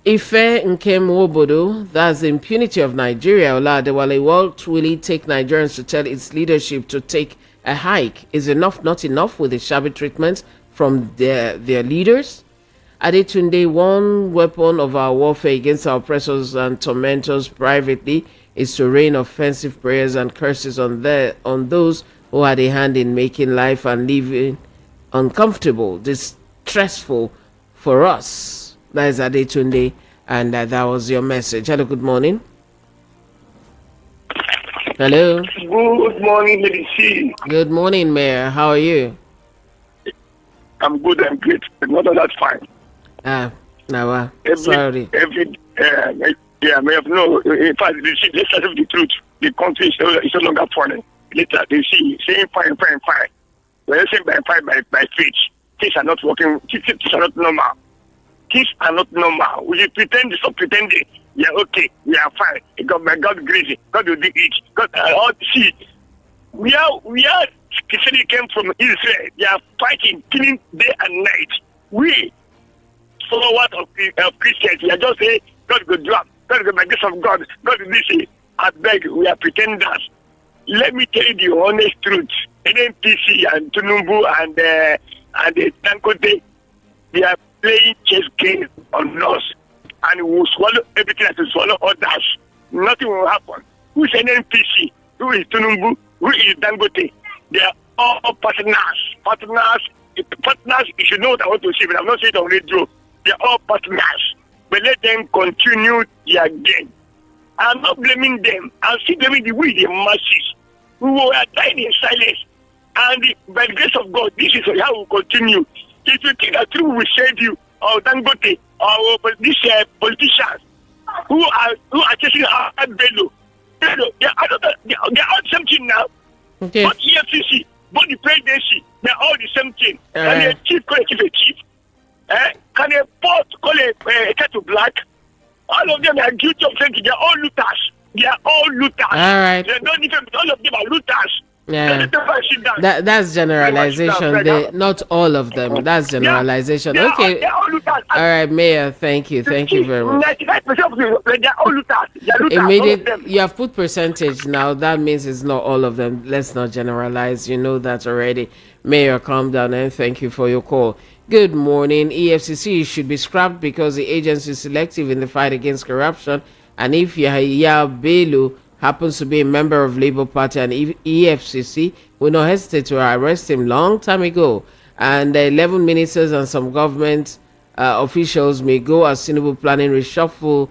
Ife Nkem Wobodo, that's the impunity of Nigeria. Oladewale, what will it take Nigerians to tell its leadership to take a hike? Is enough not enough with the shabby treatment from their leaders? Adetunde, one weapon of our warfare against our oppressors and tormentors privately is to rain offensive prayers and curses on those who had a hand in making life and living uncomfortable, distressful for us. That is Adetunde, and that was your message. Hello, good morning. Hello. Good morning, Lady C. Good morning, Mayor. How are you? I'm good, I'm great. Not all that fine. Sorry. May have no. In fact, let's tell the truth. The country is no longer funny. Later, they see saying fine. When they say by faith, things are not working. Things are not normal. Things are not normal. We pretend, stop pretending. Yeah, okay, we are fine. By God grace, God will do it. God, see, we are. Christianity came from Israel. They are fighting, killing day and night. We followers of Christians, we are just saying God will drop. God will by grace of God. God will this. I beg, we are pretenders. Let me tell you the honest truth. NNPC and Tinubu and the Dangote, they are playing chess game on us, and we will swallow everything that will swallow others. Nothing will happen. Who is NNPC? Who is Tinubu? Who is Dangote? They are all partners. Partners, you should know what I want to say, but I'm not saying it on radio. They are all partners. But let them continue their game. I'm not blaming them. I'm still blaming the masses who are dying in silence. And by the grace of God, this is how we continue. If you think that through we save you, or Dangote, or these politicians who are chasing our bello, they are all something now. Okay. But EFCC, but the presidency, they're all the same thing. Can a chief call a chief? Can a port call a cat to black? All of them are guilty of saying they're all looters. They are all looters. All right. They're not different, but all of them are looters. Yeah. That's generalization. Not all of them. That's generalization. Okay. All right, Mayor. Thank you. Thank you very much. 99% of them, they are all looters. Immediate. You have put percentage now. That means it's not all of them. Let's not generalize. You know that already. Mayor, calm down and thank you for your call. Good morning. EFCC should be scrapped because the agency is selective in the fight against corruption. And if Yahya Bello happens to be a member of Labour Party and EFCC, will not hesitate to arrest him long time ago. And 11 ministers and some government officials may go as Tinubu planning a reshufflement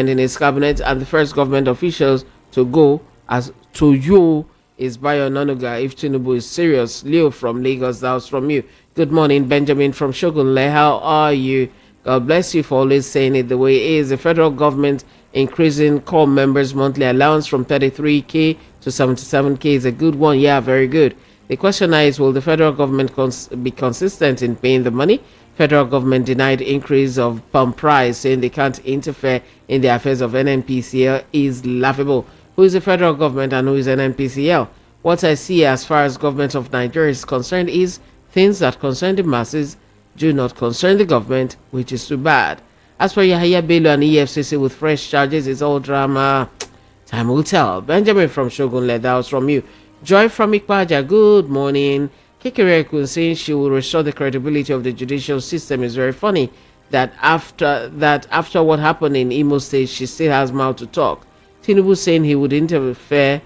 in his cabinet, and the first government officials to go as to you is Bayo Nonoga if Tinubu is serious. Leo from Lagos, that was from you. Good morning, Benjamin from Shogunle. How are you? God bless you for always saying it the way it is. The federal government increasing core members' monthly allowance from 33k to 77k is a good one. Yeah, very good. The question now is, will the federal government be consistent in paying the money? Federal government denied increase of pump price, saying they can't interfere in the affairs of NNPCL is laughable. Who is the federal government and who is NNPCL? What I see as far as government of Nigeria is concerned is things that concern the masses do not concern the government, which is too bad. As for Yahya Bello and EFCC with fresh charges, it's all drama. Time will tell. Benjamin from Shogunle, that was from you. Joy from Ikpaja, good morning. Kekere saying she will restore the credibility of the judicial system is very funny. That after what happened in Imo State, she still has mouth to talk. Tinubu saying he won't interfere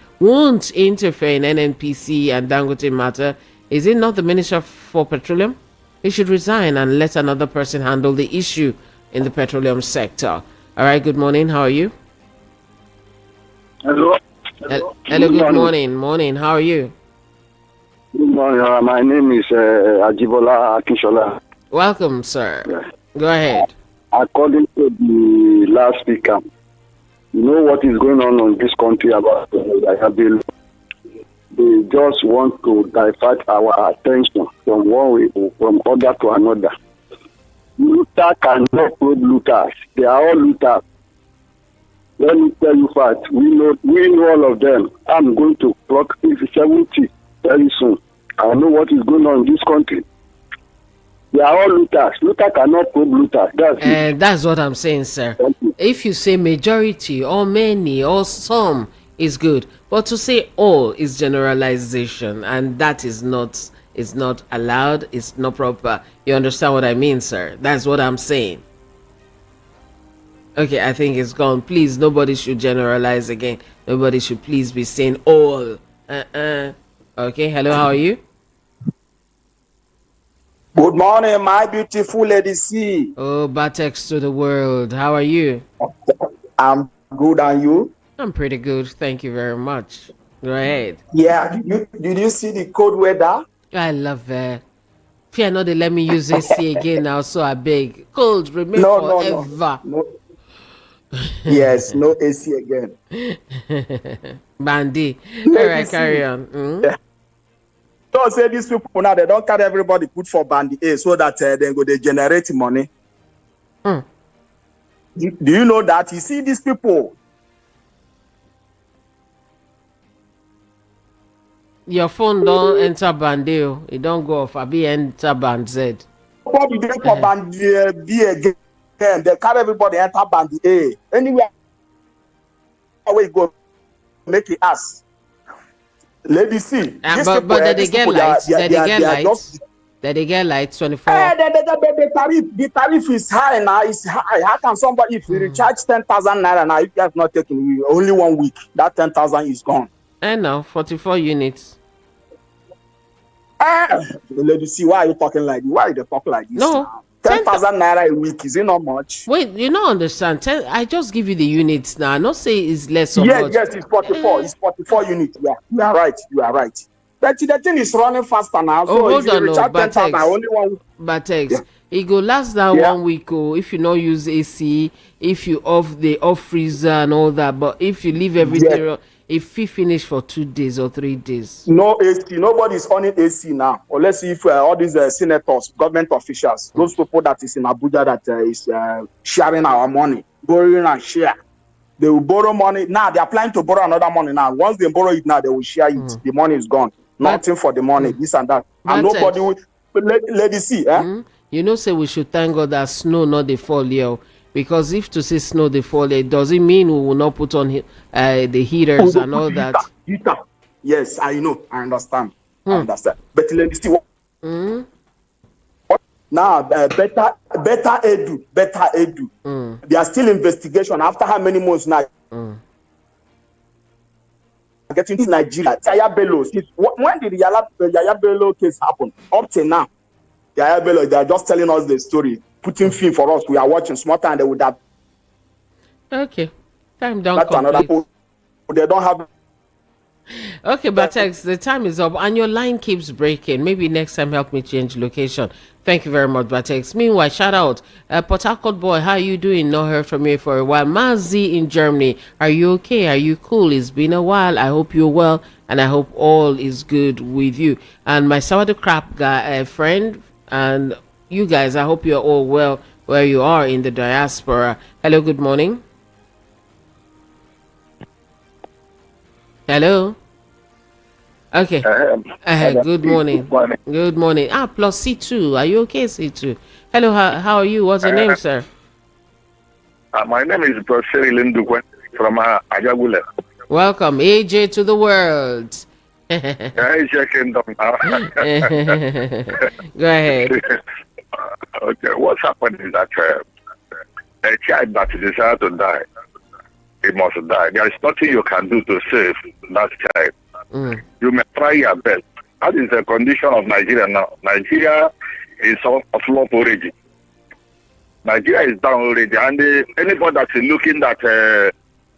in NNPC and Dangote matter. Is it not the Minister for Petroleum? He should resign and let another person handle the issue in the petroleum sector. All right, good morning. How are you? Hello. Hello, good morning. Morning, how are you? Good morning. My name is Ajibola Akinshola. Welcome, sir. Yeah. Go ahead. According to the last speaker, you know what is going on in this country about the bill? They just want to divert our attention from one way from other to another. Luther cannot probe looters. They are all looters. Let me tell you fact. We know all of them. I'm going to clock 70 very soon. I know what is going on in this country. They are all looters. Luther cannot probe looters. That's what I'm saying, sir. If you say majority or many or some is good, but to say all is generalization, and that is not allowed. It's not proper. You understand what I mean, sir? That's what I'm saying. Okay, I think it's gone. Please, nobody should generalize again. Nobody should please be saying all. Okay, hello, how are you? Good morning, my beautiful lady C. Oh, Batex to the world. How are you? I'm good, and you? I'm pretty good. Thank you very much. Go ahead. Yeah, did you see the cold weather? I love it. Fear not, they let me use AC again now, so I beg. Cold remain forever. No. Yes, no AC again. Bandy. All right, carry on. Yeah. Don't say these people now, they don't carry everybody put for Bandy A so that they generate money. Do you know that? You see these people. Your phone don't enter Band A. It don't go off. I be enter Band Z. Nobody dey for Band B again. They carry everybody enter Band A. Anywhere we go, make it ask. Lady C. But they get lights. They get lights 24. The tariff is high now. It's high. How can somebody, if you recharge 10,000 naira now, if you have not taken only 1 week, that 10,000 is gone. And now 44 units. Lady C, why are you talking like this? Why are you talking like this? No. 10,000 naira a week, is it not much? Wait, you don't understand. I just give you the units now. I not say it's less or much. Yes, it's 44. It's 44 units. Yeah, you are right. But the thing is running faster now. So hold on, Batex. It go last down 1 week. If you not use AC, if you off freezer and all that. But if you leave everything, if we finish for 2 days or 3 days. No AC. Nobody's on AC now. Unless if all these senators, government officials, those people that is in Abuja that is sharing our money, going and share. They will borrow money. Now they are planning to borrow another money now. Once they borrow it now, they will share it. The money is gone. Nothing for the money, this and that. And nobody will. Lady see, You know, say we should thank God that snow not the fall here. Because if to say snow the fall here, does it mean we will not put on the heaters and all that? Heater. Yes, I know. I understand. I understand. But lady see what? Now, better edu. They are still investigation. After how many months now? Getting to Nigeria. Yaya Bello. When did the Yaya Bello case happen? Up till now, Yaya Bello, they are just telling us the story, putting film for us. We are watching small time. They would have. Okay, time down. That's complete. Another. They don't have. Okay, Batex, the time is up and your line keeps breaking. Maybe next time help me change location. Thank you very much, Batex. Meanwhile, shout out, Port Harcourt boy, how are you doing? Not heard from you for a while. Mazi in Germany, are you okay? Are you cool? It's been a while. I hope you're well and I hope all is good with you. And my sourdough crap guy, friend, and you guys, I hope you're all well where you are in the diaspora. Hello, good morning. Hello. Okay. Good morning. Good morning. Plus C2. Are you okay, C2? Hello. How are you? What's your name, sir? My name is Professor Lindukwen from Ajagule. Welcome, AJ, to the world. Asia Kingdom. Go ahead. Okay. What's happened is that a child that decided to die, he must die. There is nothing you can do to save that child. You may try your best. That is the condition of Nigeria now. Nigeria is of low origin. Nigeria is down already, and anybody that is looking at the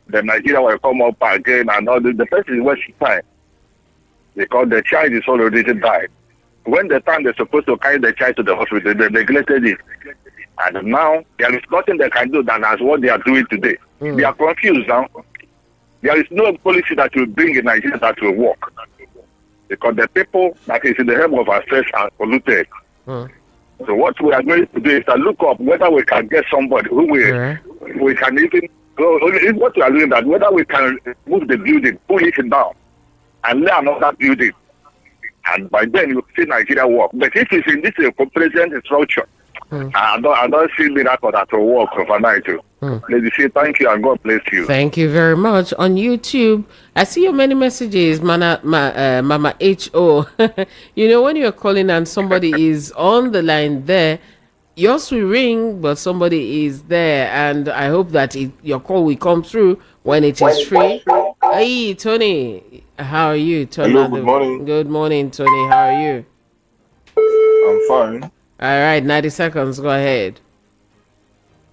Nigeria will come up again and all the person is wasting time because the child is already died. When the time they're supposed to carry the child to the hospital, they neglected it, and now there is nothing they can do than as what they are doing today. They are confused now. There is no policy that will bring in Nigeria that will work. Because the people that is in the helm of affairs are polluted. So what we are going to do is to look up whether we can get somebody who we can even what we are doing that whether we can move the building, pull it down, and lay another building. And by then you see Nigeria work. But if it's in this present structure, I don't see miracle that will work overnight. Ladies, say thank you and God bless you. Thank you very much. On YouTube, I see your many messages, Mama H.O. You know, when you're calling and somebody is on the line there, yours will ring, but somebody is there. And I hope that your call will come through when it is free. Hey, Tony, how are you? Tony, hello, good morning. Good morning, Tony. How are you? I'm fine. All right, 90 seconds. Go ahead.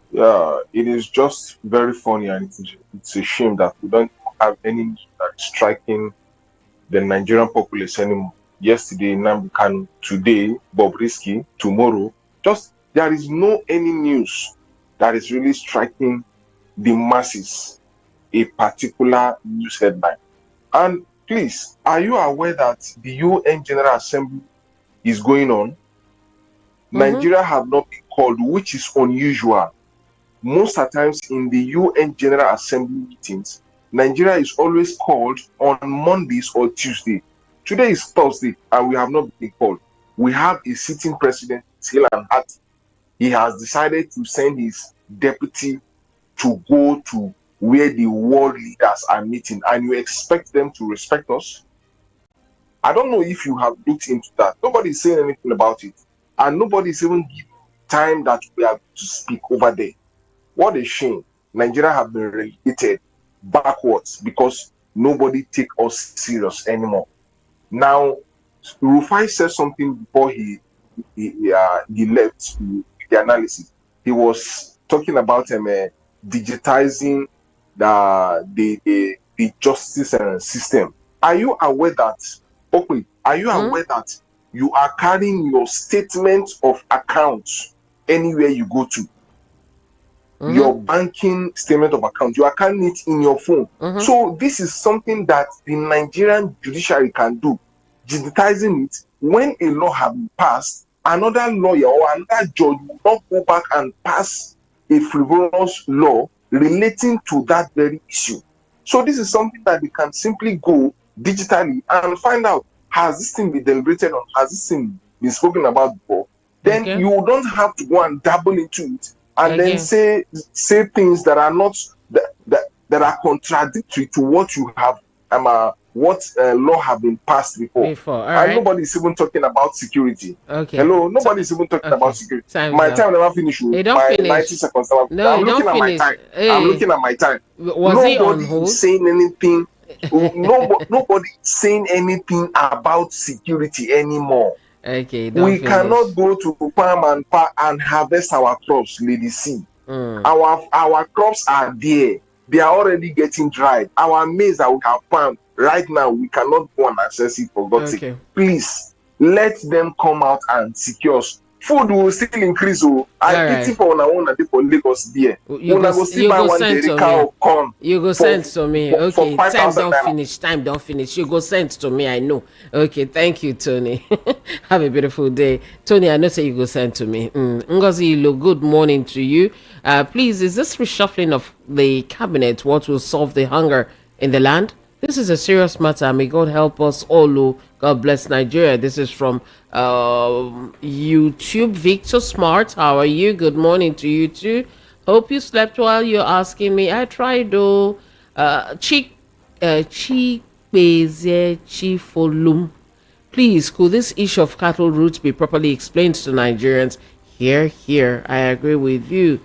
Yeah, it is just very funny, and it's a shame that we don't have any striking the Nigerian populace anymore. Yesterday, Nnamdi Kanu, today, Bobrisky, tomorrow. Just there is no any news that is really striking the masses, a particular news headline. And please, are you aware that the UN General Assembly is going on? Nigeria have not been called, which is unusual. Most of the times in the UN General Assembly meetings, Nigeria is always called on Mondays or Tuesday. Today is Thursday, and we have not been called. We have a sitting president, Hill and Hat. He has decided to send his deputy to go to where the world leaders are meeting, and you expect them to respect us? I don't know if you have looked into that. Nobody is saying anything about it. And nobody is even giving time that we are to speak over there. What a shame. Nigeria have been relegated backwards because nobody take us serious anymore. Now, Rufai said something before he left the analysis. He was talking about digitizing the justice system. Are you aware that? Okay, are you aware that you are carrying your statement of accounts anywhere you go to? Your banking statement of account, you are carrying it in your phone. So this is something that the Nigerian judiciary can do. Digitizing it, when a law has been passed, another lawyer or another judge will not go back and pass a frivolous law relating to that very issue. So this is something that they can simply go digitally and find out, has this thing been deliberated on, has this thing been spoken about before? Then you don't have to go and dabble into it and then say things that are not that are contradictory to what you have law have been passed before. And nobody's even talking about security. Hello, nobody's even talking about security. My time never finished. My 90 seconds. I'm looking at my time. I'm looking at my time. Nobody is saying anything. Nobody is saying anything about security anymore. We cannot go to farm and harvest our crops, Lady C. Our crops are there. They are already getting dried. Our maize that we have farmed right now, we cannot go and access it for God's sake. Please, let them come out and secure us. Food will still increase. I pity for one and for Lagos there. You go send to me. You go send to me. Okay, time don't finish. You go send to me, I know. Okay, thank you, Tony. Have a beautiful day. Tony, I know say you go send to me. Ngozi, good morning to you. Please, is this reshuffling of the cabinet what will solve the hunger in the land? This is a serious matter. May God help us all. God bless Nigeria. This is from YouTube. Victor Smart, how are you? Good morning to you too. Hope you slept while you're asking me. I tried though. Please, could this issue of cattle routes be properly explained to Nigerians? Here. I agree with you.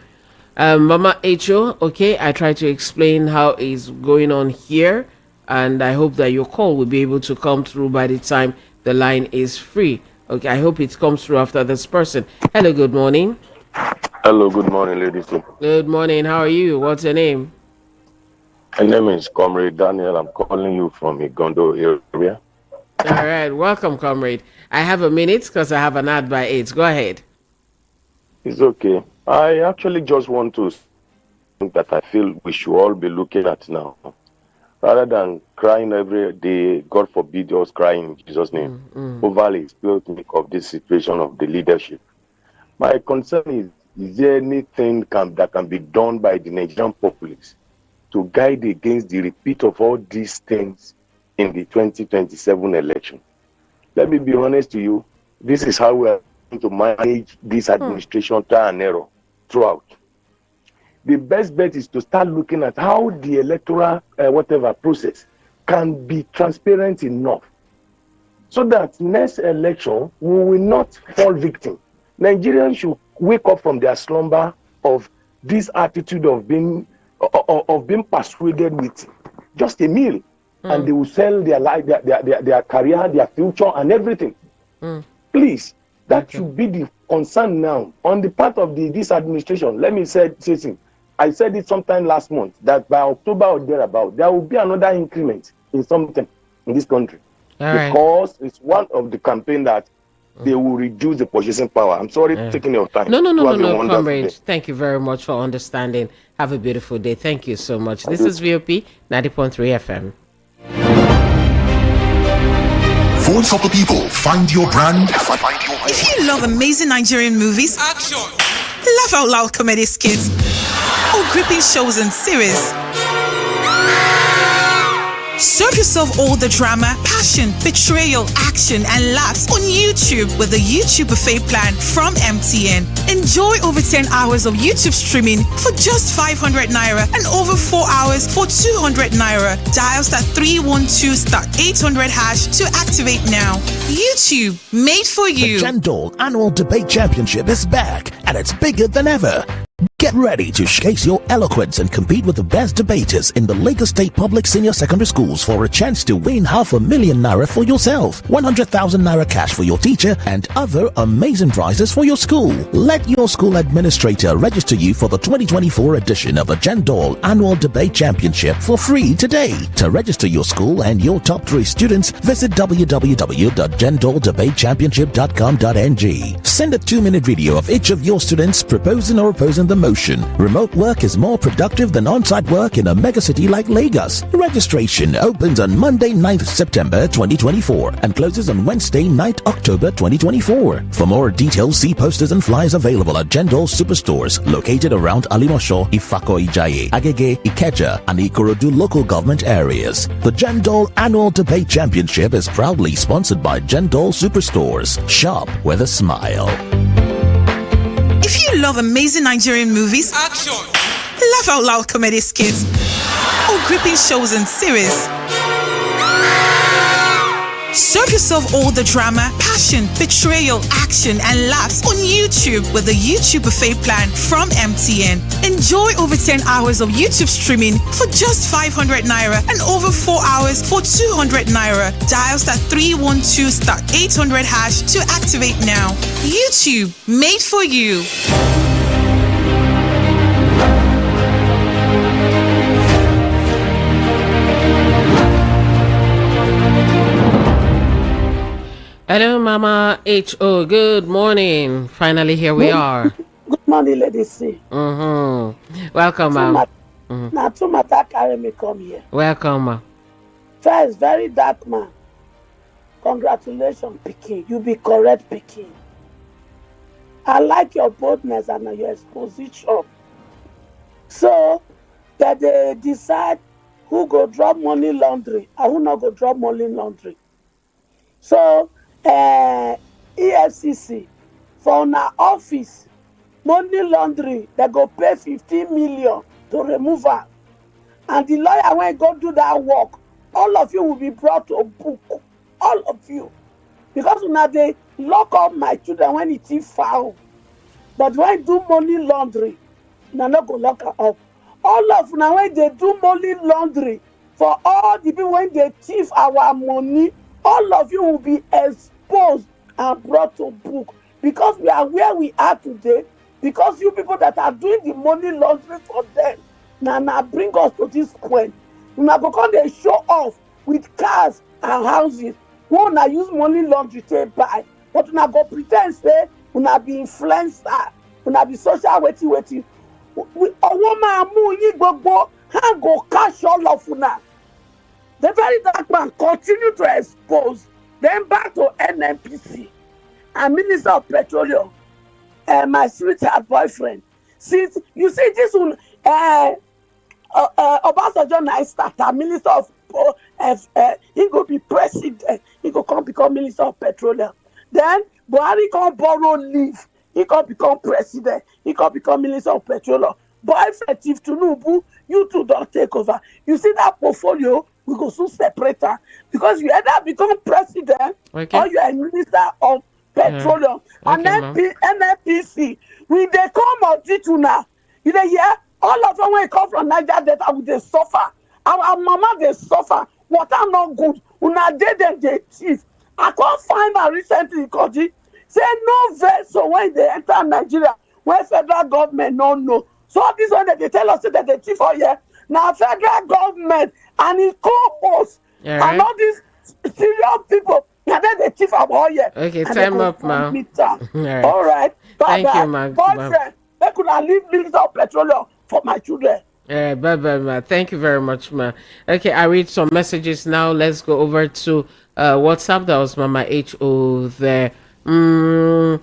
Mama Echo, okay, I try to explain how it's going on here. And I hope that your call will be able to come through by the time the line is free. Okay, I hope it comes through after this person. Hello, good morning. Hello, good morning, ladies. Good morning, how are you? What's your name? My name is Comrade Daniel. I'm calling you from Igondo area. All right, welcome, Comrade. I have a minute because I have an ad by 8. Go ahead. It's okay. I actually just want to think that I feel we should all be looking at now. Rather than crying every day, God forbid us crying in Jesus' name, over the exploitation of this situation of the leadership. My concern is there anything that can be done by the Nigerian populace to guide against the repeat of all these things in the 2027 election? Let me be honest to you, this is how we are going to manage this administration trial and error throughout. The best bet is to start looking at how the electoral process can be transparent enough so that next election we will not fall victim. Nigerians should wake up from their slumber of this attitude of being persuaded with just a meal, and they will sell their life, their career, their future, and everything. Please, that should be the concern now on the part of this administration. Let me say something. I said it sometime last month that by October or thereabout, there will be another increment in something in this country. Because it's one of the campaign that they will reduce the purchasing power. I'm sorry for taking your time. No, comrade. Thank you very much for understanding. Have a beautiful day. Thank you so much. This is VOP 90.3 FM. Voice of the people. Find your brand. If you love amazing Nigerian movies, action, laugh out loud comedy skits, or gripping shows and series, serve yourself all the drama, passion, betrayal, action, and laughs on YouTube with the YouTube buffet plan from MTN. Enjoy over 10 hours of YouTube streaming for just 500 Naira and over 4 hours for 200 Naira. Dial *312*800# to activate now. YouTube, made for you. The Jandol Annual Debate Championship is back, and it's bigger than ever. Get ready to showcase your eloquence and compete with the best debaters in the Lagos State Public Senior Secondary Schools for a chance to win $500,000 Naira for yourself, 100,000 Naira cash for your teacher, and other amazing prizes for your school. Let your school administrator register you for the 2024 edition of the Jandol Annual Debate Championship for free today. To register your school and your top 3 students, visit www.jandoldebatechampionship.com.ng. Send a 2-minute video of each of your students proposing or opposing the motion. motion. Remote work is more productive than on-site work in a megacity like Lagos. Registration opens on Monday, 9th September 2024 and closes on Wednesday, 9th October 2024. For more details, see posters and flyers available at Jendol Superstores located around Alimosho, Ifako Ijaye, Agege, Ikeja, and Ikorodu local government areas. The Jendol Annual Debate Championship is proudly sponsored by Jendol Superstores. Shop with a smile. If you love amazing Nigerian movies, action, laugh out loud comedy skits, or gripping shows and series, serve yourself all the drama, passion, betrayal, action, and laughs on YouTube with the YouTube buffet plan from MTN. Enjoy over 10 hours of YouTube streaming for just 500 naira and over 4 hours for 200 naira. Dial *312*800# to activate now. YouTube, made for you. Hello, Mama H.O. Good morning. Finally, here we are. Good morning, Lady C. Welcome, ma'am. Now, two matter carry me come here. Welcome, ma'am. First, very dark man. Congratulations, Pikin. You be correct, Pikin. I like your boldness and your exposition. So, that they decide who go drop money laundry and who not go drop money laundry. So, EFCC for our office money laundry they go pay 15 million to remove her, and the lawyer when go do that work, all of you will be brought to book, all of you, because now they lock up my children when it is foul, but when do money laundry now not go lock her up. All of now when they do money laundry for all the people when they thief our money, all of you will be exposed and brought to book, because we are where we are today, because you people that are doing the money laundering for them now bring us to this point. Now because they show off with cars and houses, one na use money laundry to buy, but una go pretend say una be influencer, una be social wetin. Owo ma mu yin gbogbo hand go cash all of una. The very dark man continue to expose. Then back to NNPC and Minister of Petroleum, my sweetheart boyfriend. Since you see this one, Obasanjo na starter, Minister of he go be president, he go come become Minister of Petroleum. Then Buhari come borrow leave, he come become president, he come become Minister of Petroleum. Boyfriend Chief Tinubu, you two don't take over. You see that portfolio, we go soon separate her, because you either become president or you are Minister of Petroleum. And then NNPC, when they come audit you now, you dey hear all of them when come from Niger Delta, we dey suffer. Our mama dey suffer. Water not good. Una dey dem dey thief. I can't find her recently, Koji. Say no vessel when they enter Nigeria, when federal government no know. So this one that they tell us that they thief all here. Now federal government and his co-hosts and all these serious people, and then they thief our all here. Okay, time up, ma'am. All right. Thank you, ma'am. Boyfriend, they could have leave Minister of Petroleum for my children. Bye, ma. Thank you very much, ma. Okay, I read some messages now. Let's go over to WhatsApp. That was Mama H.O. there. All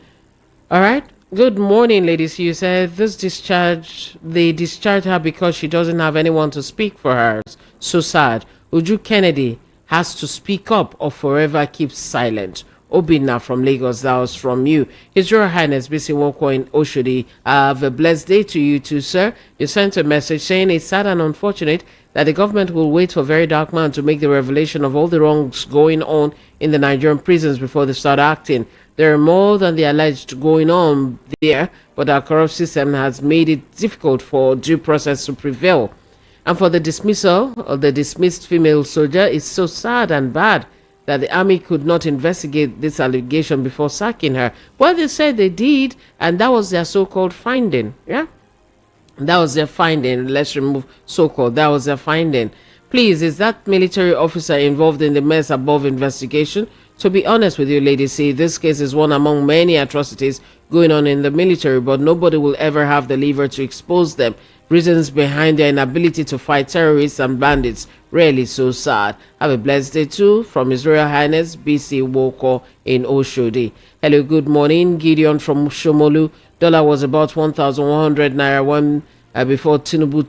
right. Good morning, ladies. You said they discharged her because she doesn't have anyone to speak for her. So sad. Uju Kennedy has to speak up or forever keep silent. Obina from Lagos, that was from you. His Royal Highness BC Woko in Oshodi. Have a blessed day to you too, sir. You sent a message saying it's sad and unfortunate that the government will wait for very dark man to make the revelation of all the wrongs going on in the Nigerian prisons before they start acting. There are more than the alleged going on there, but our corrupt system has made it difficult for due process to prevail. And for the dismissal of the dismissed female soldier, it's so sad and bad that the army could not investigate this allegation before sacking her. Well, they said they did, and that was their so-called finding. Yeah? That was their finding. Let's remove so-called. That was their finding. Please, is that military officer involved in the mess above investigation? To be honest with you, Lady C, this case is one among many atrocities going on in the military, but nobody will ever have the lever to expose them. Reasons behind their inability to fight terrorists and bandits. Really so sad. Have a blessed day too. From His Royal Highness BC Woko in Oshodi. Hello, good morning. Gideon from Shomolu. Dollar was about 1,100 naira when before Tinubu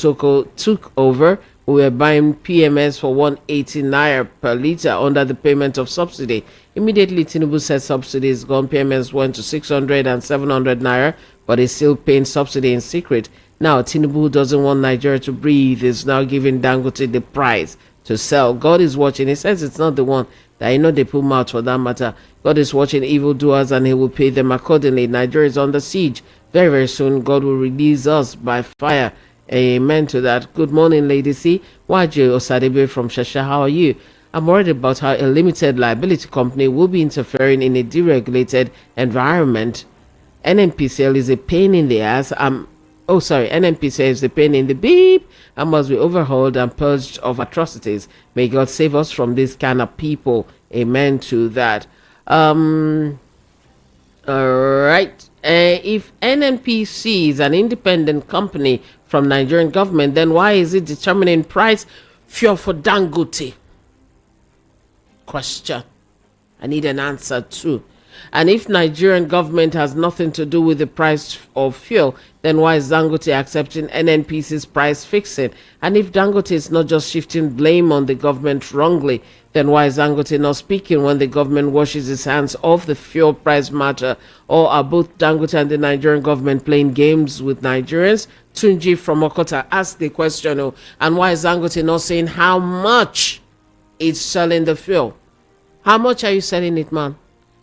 took over. We were buying PMS for 180 naira per liter under the payment of subsidy. Immediately, Tinubu said subsidy is gone. PMS went to 600 and 700 naira, but is still paying subsidy in secret. Now, Tinubu doesn't want Nigeria to breathe. Is now giving Dangote the price to sell. God is watching. He says it's not the one that they put mouth for that matter. God is watching evildoers and he will pay them accordingly. Nigeria is under siege. Very, very soon, God will release us by fire. Amen to that. Good morning, Lady C. Waje Osadebe from Shasha. How are you? I'm worried about how a limited liability company will be interfering in a deregulated environment. NNPCL is a pain in the ass. NNPCL is a pain in the beep and must be overhauled and purged of atrocities. May God save us from this kind of people. Amen to that. All right. If NNPC is an independent company from Nigerian government, then why is it determining price fuel for Dangote? Question. I need an answer too. And if Nigerian government has nothing to do with the price of fuel, then why is Dangote accepting NNPC's price fixing? And if Dangote is not just shifting blame on the government wrongly, then why is Dangote not speaking when the government washes its hands off the fuel price matter? Or are both Dangote and the Nigerian government playing games with Nigerians? Tunji from Okota asked the question, and why is Dangote not saying how much it's selling the fuel? How much are you selling it, man?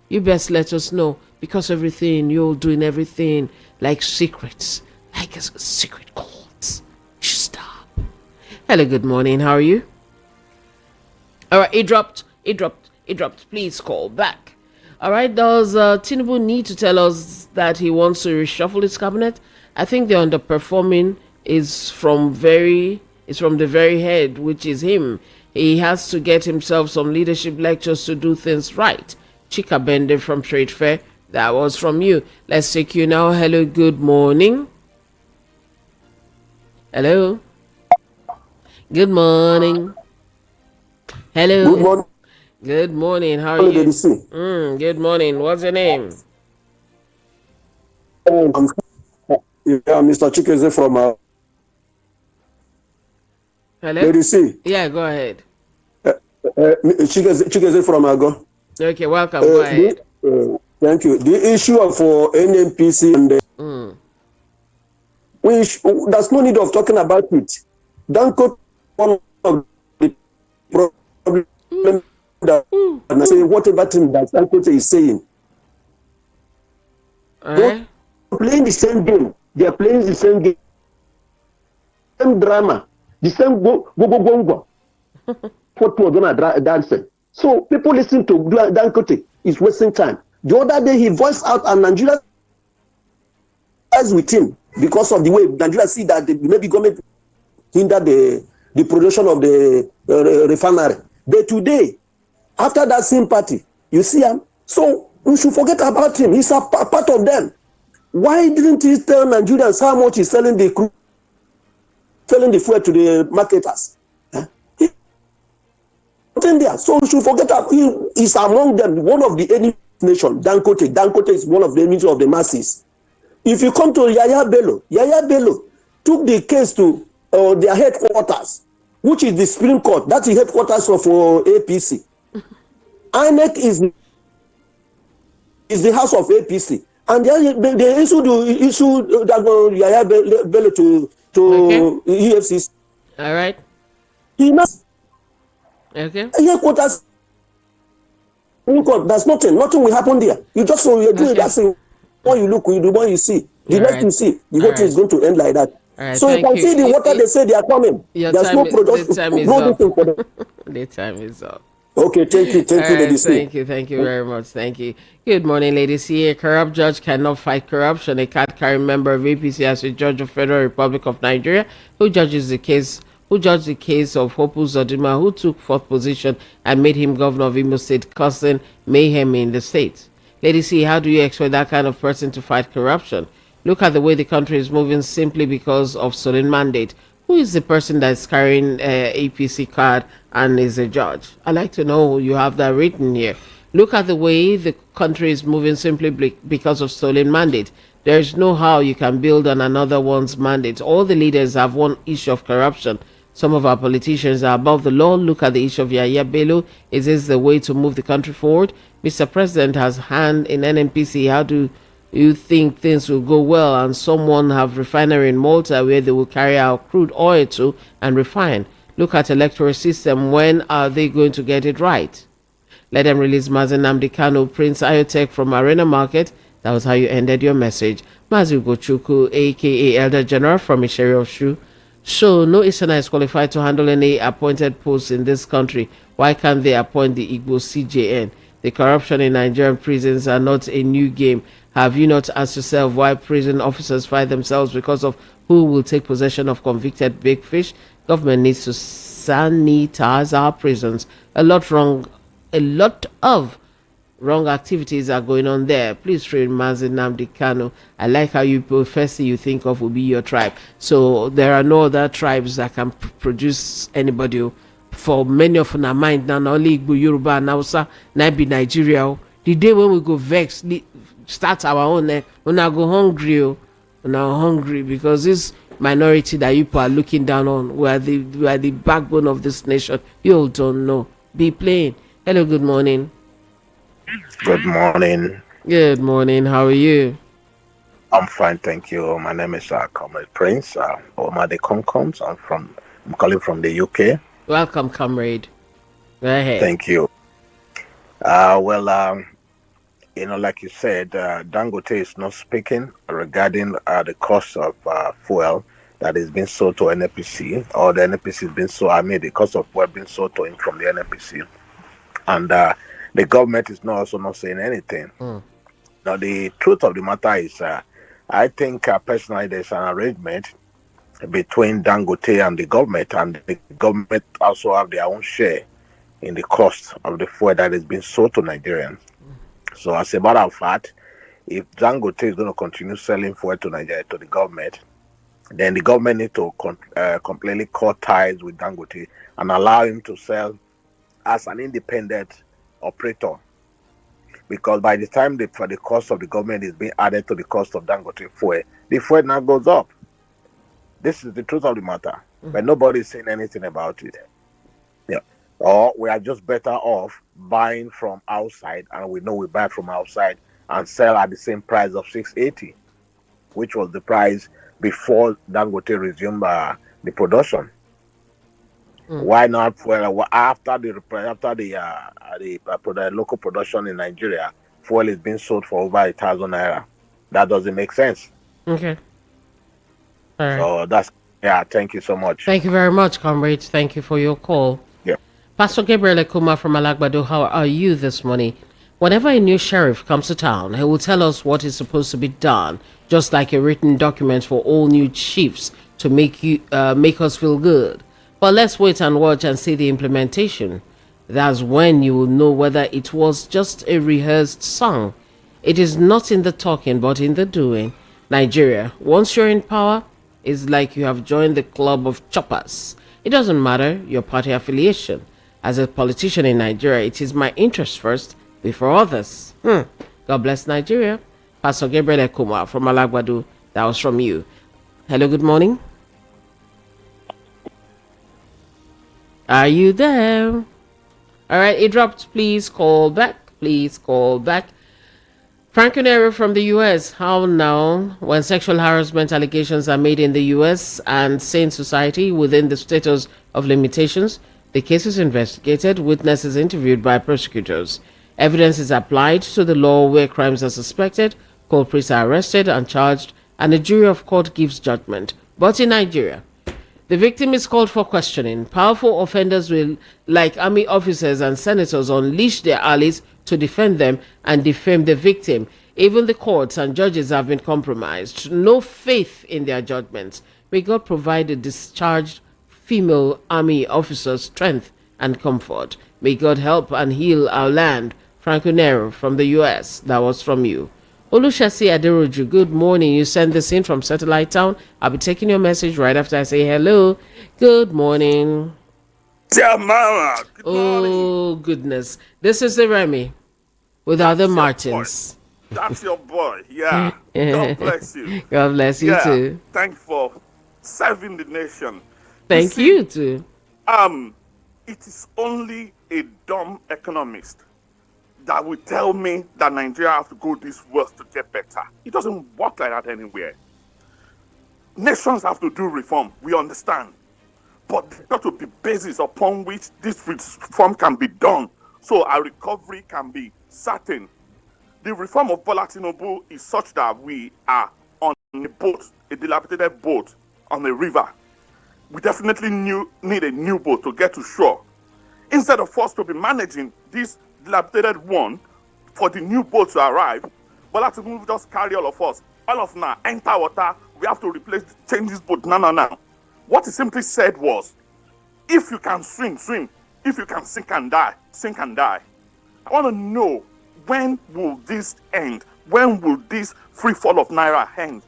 You best let us know, because you're doing everything like secrets, like a secret courts. Stop. Hello, good morning. How are you? All right, it dropped. Please call back. All right, does Tinubu need to tell us that he wants to reshuffle his cabinet? I think the underperforming is from the very head, which is him. He has to get himself some leadership lectures to do things right. Chika Bende from Trade Fair, that was from you. Let's take you now. Hello, good morning. Hello. Good morning. Hello. Good morning. Good morning. How are you? Good morning. What's your name? Mr. Chikeze from Hello. Lady C. Yeah, go ahead. Chikeze from Ago. Okay, welcome. Go ahead. Thank you. The issue of NNPC and there's no need of talking about it. Dangote, one of the problems that I say whatever thing that Dangote is saying. They're playing the same game. They are playing the same game. Same drama. The same go. What was gonna dancing. So people listen to Dangote is wasting time. The other day he voiced out and Nigeria is with him because of the way Nigeria see that maybe government hinder the production of the refinery. But today, after that sympathy, you see him. So we should forget about him. He's a part of them. Why didn't he tell Nigerians how much he's selling the fuel to the marketers? There. So we should forget that he is among them, one of the enemy nation. Dangote is one of the enemies of the masses. If you come to Yaya Bello took the case to their headquarters, which is the Supreme Court. That's the headquarters of APC. INEC is the house of APC, and they issued Yaya Bello to EFCC. All right. He must. Okay. Headquarters. There's nothing will happen there. You just you're doing that thing. When you look, you do what you see. The next you see, the whole thing is going to end like that. So you can see the water they say they are coming. There's no production. The time is up. Okay, thank you, ladies. Thank you very much. Thank you. Good morning, ladies. Here, a corrupt judge cannot fight corruption. A card-carrying member of APC as a judge of Federal Republic of Nigeria who judges the case who judged the case of Hopu Zodima, who took fourth position and made him governor of Imo State, causing mayhem in the state. Lady C, how do you expect that kind of person to fight corruption? Look at the way the country is moving simply because of stolen mandate. Who is the person that's carrying APC card and is a judge? I'd like to know. You have that written here. Look at the way the country is moving simply because of stolen mandate. There's no how you can build on another one's mandate. All the leaders have one issue of corruption. Some of our politicians are above the law. Look at the issue of Yaya Bello. Is this the way to move the country forward? Mr. President has hand in NNPC. How do you think things will go well? And someone have refinery in Malta where they will carry out crude oil to and refine. Look at electoral system. When are they going to get it right? Let them release Mazen Nnamdi Kanu, Prince Ayotek from Arena Market. That was how you ended your message. Mazu Gochuku, aka Elder General from Isheri of Shu. So, no Easterner is qualified to handle any appointed posts in this country. Why can't they appoint the Igbo CJN? The corruption in Nigerian prisons are not a new game. Have you not asked yourself why prison officers fight themselves because of who will take possession of convicted big fish? Government needs to sanitize our prisons. A lot of wrong activities are going on there. Please train Mazen Nnamdi Kanu. I like how you first thing you think of will be your tribe. So there are no other tribes that can produce anybody. For many of our mind now, only Igbo, Yoruba, and Hausa, now be Nigeria. The day when we go vex, start our own, when I go hungry, because this minority that you are looking down on, we are the backbone of this nation. You all don't know. Be plain. Hello, good morning. Good morning. Good morning. How are you? I'm fine, thank you. My name is Comrade Prince Omade Comcoms. I'm calling from the UK. Welcome, comrade. Go ahead. Thank you. Like you said, Dangote is not speaking regarding the cost of fuel that is being sold to NNPC, or the NNPC is being sold. The cost of fuel being sold to him from the NNPC, and the government is also not saying anything. Now, the truth of the matter is, I think personally there's an arrangement between Dangote and the government also have their own share in the cost of the fuel that is being sold to Nigerians. So as a matter of fact, if Dangote is going to continue selling fuel to Nigeria, to the government, then the government need to completely cut ties with Dangote and allow him to sell as an independent operator. Because by the time the cost of the government is being added to the cost of Dangote fuel, the fuel now goes up. This is the truth of the matter, but nobody is saying anything about it. Yeah. Or we are just better off buying from outside, and we know we buy from outside and sell at the same price of 680, which was the price before Dangote resumed the production. Why not? Well, after the local production in Nigeria, fuel is being sold for over 1,000 naira. That doesn't make sense. Okay. All right. So thank you so much. Thank you very much, comrade. Thank you for your call. Yeah. Pastor Gabriel Ekuma from Alagbado, how are you this morning? Whenever a new sheriff comes to town, he will tell us what is supposed to be done, just like a written document for all new chiefs to make us feel good. But let's wait and watch and see the implementation. That's when you will know whether it was just a rehearsed song. It is not in the talking, but in the doing. Nigeria, once you're in power, it's like you have joined the club of choppers. It doesn't matter your party affiliation. As a politician in Nigeria, it is my interest first before others. God bless Nigeria. Pastor Gabriel Ekuma from Alagbado, that was from you. Hello, good morning. Are you there? All right, it dropped. Please call back. Please call back. Franco from the U.S. How now, when sexual harassment allegations are made in the U.S. and sane society within the status of limitations, the case is investigated, witnesses interviewed by prosecutors. Evidence is applied to the law where crimes are suspected, culprits are arrested and charged, and a jury of court gives judgment. But in Nigeria, the victim is called for questioning. Powerful offenders will, like army officers and senators, unleash their allies to defend them and defame the victim. Even the courts and judges have been compromised. No faith in their judgments. May God provide a discharged female army officers strength and comfort. May God help and heal our land. Franco Nero from the US. That was from you. Olushasi Aderoju, good morning. You send this in from Satellite Town. I'll be taking your message right after I say hello. Good morning. Dear Mama, oh, goodness. This is the Remy with other Martins. That's your boy. Yeah. God bless you. God bless you too. Thank you for serving the nation. Thank you too. It is only a dumb economist that will tell me that Nigeria has to go this worst to get better. It doesn't work like that anywhere. Nations have to do reform. We understand. But there got to be basis upon which this reform can be done so our recovery can be certain. The reform of Bola Tinubu is such that we are on a boat, a dilapidated boat on a river. We definitely need a new boat to get to shore. Instead of us to be managing this dilapidated one for the new boat to arrive, Bola Tinubu just carry all of us. All of now, enter water, we have to change this boat. No. What he simply said was, if you can swim, swim. If you can sink and die, sink and die. I want to know, when will this end? When will this free fall of Naira end?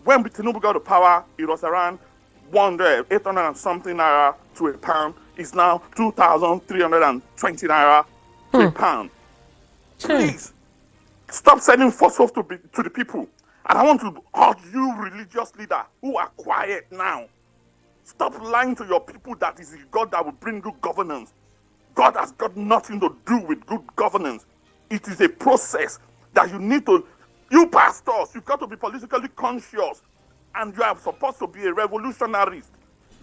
When Tinubu got to power, it was around 800 and something Naira to a pound. It's now 2,320 Naira to a pound. Please, stop sending false hope to the people. And I want to urge you, religious leaders who are quiet now, stop lying to your people that is God that will bring good governance. God has got nothing to do with good governance. It is a process that you need to, you pastors, you've got to be politically conscious, and you are supposed to be a revolutionarist,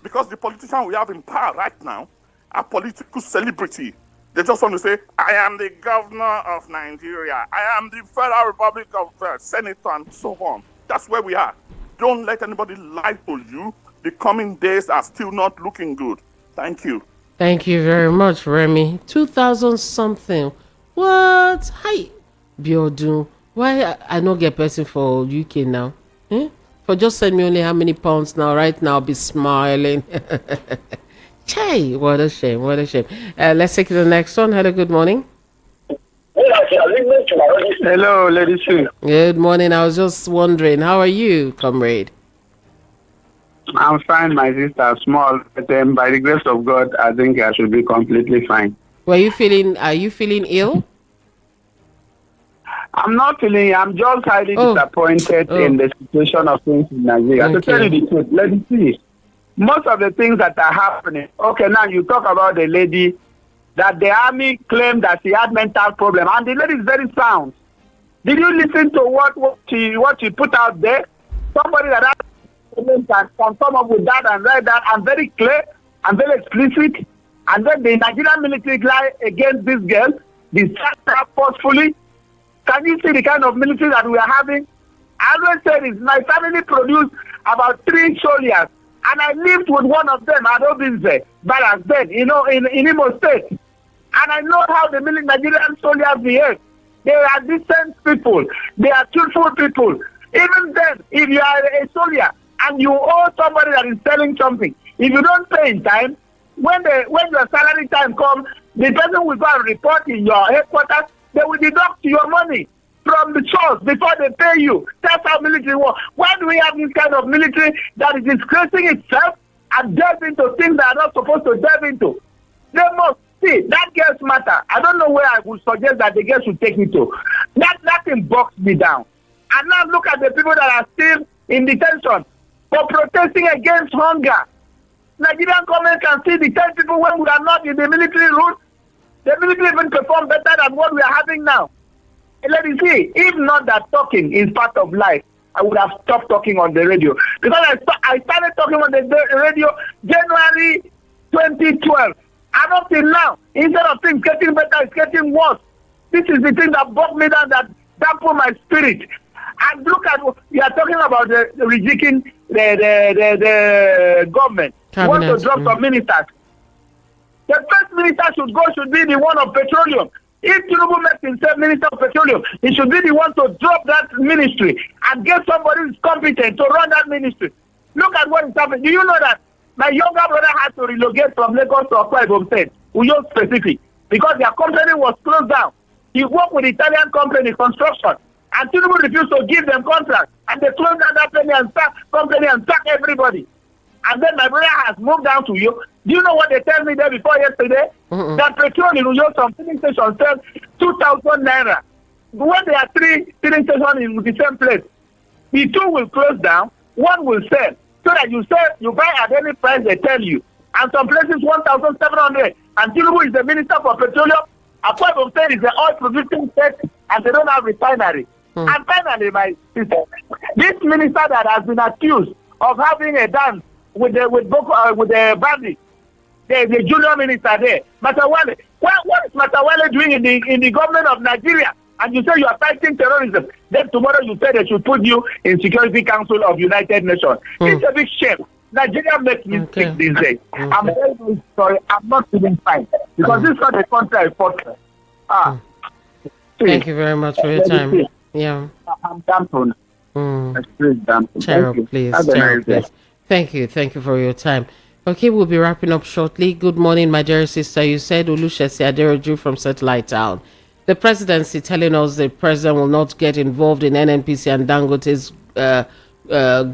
because the politicians we have in power right now are political celebrity. They just want to say, I am the governor of Nigeria. I am the Federal Republic of Senator, and so on. That's where we are. Don't let anybody lie to you. The coming days are still not looking good. Thank you. Thank you very much, Remy. 2,000 something. What? Hi, Biodun. Why I not get person for UK now? For just send me only how many pounds now? Right now, I'll be smiling. Chai, what a shame, what a shame. Let's take the next one. Hello, good morning. Hello, ladies. Good morning. I was just wondering, how are you, comrade? I'm fine, my sister. Small, but by the grace of God, I think I should be completely fine. Are you feeling ill? I'm not feeling. I'm just highly disappointed in the situation of things in Nigeria. To tell you the truth, let's see. Most of the things that are happening. Okay, now you talk about the lady that the army claimed that she had mental problem, and the lady is very sound. Did you listen to what she put out there? Somebody that has can come up with that and write that, and very clear and very explicit. And then the Nigerian military lie against this girl, they start her forcefully. Can you see the kind of military that we are having? I always say this, my family produced about 3 soldiers, and I lived with one of them at Obinze, Balance then, in Imo State. And I know how the Nigerian soldiers behave. They are decent people. They are truthful people. Even then, if you are a soldier and you owe somebody that is selling something, if you don't pay in time, when your salary time comes, the person will go and report in your headquarters. They will deduct your money from the source before they pay you. That's how military works. Why do we have this kind of military that is disgracing itself and delve into things that are not supposed to delve into? They must see that girl's matter. I don't know where I would suggest that the girl should take me to. That thing boxed me down. And now look at the people that are still in detention for protesting against hunger. Nigerian government can see the 10 people when we are not in the military route. The military even perform better than what we are having now. And let me see, if not that talking is part of life, I would have stopped talking on the radio. Because I started talking on the radio January 2012. And up till now, instead of things getting better, it's getting worse. This is the thing that bugged me down, that dampened my spirit. And look at, you are talking about the rejigging the government. You want to drop some ministers. The first minister should be the one of petroleum. If Tinubu makes himself minister of petroleum, he should be the one to drop that ministry and get somebody who's competent to run that ministry. Look at what is happening. Do you know that My younger brother had to relocate from Lagos to Akwa Ibom State, Uyo specific, because their company was closed down. He worked with Italian company, construction, and Tinubu refused to give them contracts, and they closed down that company and sacked everybody. And then my brother has moved down to Uyo. Do you know what they tell me there before yesterday? That petrol in Uyo, some filling stations sell 2,000 naira. When there are 3 filling stations in the same place, the 2 will close down, 1 will sell. So that you buy at any price they tell you. And some places 1,700. And Tinubu is the Minister for Petroleum. Akwa Ibom State is the oil producing state, and they don't have refinery. And finally, my sister, this minister that has been accused of having a dance with the bandit, the junior minister there, Matawale. What is Matawale doing in the government of Nigeria? And you say you are fighting terrorism. Then tomorrow you say they should put you in Security Council of United Nations. It's a big shame. Nigeria makes mistakes these days. I'm very, very sorry. I'm not feeling fine. Because this is not a country I fought for. Thank you very much for your time. Yeah. I'm dampened. Cheryl, please. Cheryl, please. Thank you. Thank you for your time. Okay, we'll be wrapping up shortly. Good morning, my dear sister. You said Olushesi Aderoju from Satellite Town. The presidency telling us the president will not get involved in NNPC and Dangote's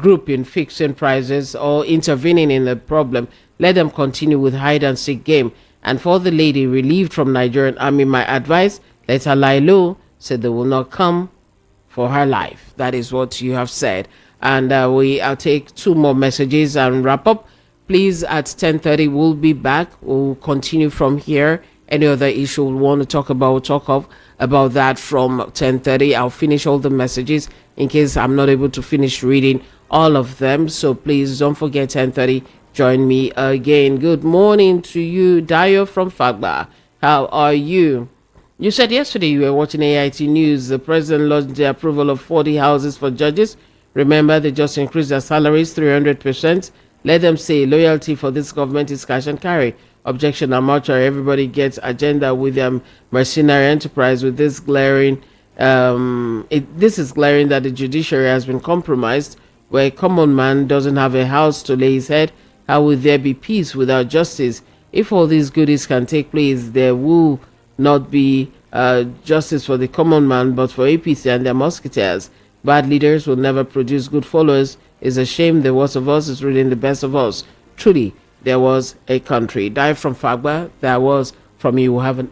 group in fixing prices or intervening in the problem. Let them continue with hide and seek game. And for the lady relieved from Nigerian army, my advice, let her lie low, said they will not come for her life. That is what you have said. And I'll take 2 more messages and wrap up. Please, at 10:30, we'll be back. We'll continue from here. Any other issue we want to talk about that from 10:30. I'll finish all the messages in case I'm not able to finish reading all of them. So please don't forget 10:30. Join me again. Good morning to you, Dio from Fagba. How are you? You said yesterday you were watching AIT News. The president launched the approval of 40 houses for judges. Remember, they just increased their salaries 300%. Let them say loyalty for this government is cash and carry. Objection amateur. Everybody gets agenda with them mercenary enterprise. With this glaring, this is glaring that the judiciary has been compromised. Where a common man doesn't have a house to lay his head, how will there be peace without justice? If all these goodies can take place, there will not be justice for the common man, but for APC and their musketeers. Bad leaders will never produce good followers. It's a shame the worst of us is reading the best of us. Truly, there was a country. Die from Fagba. That was from you who haven't.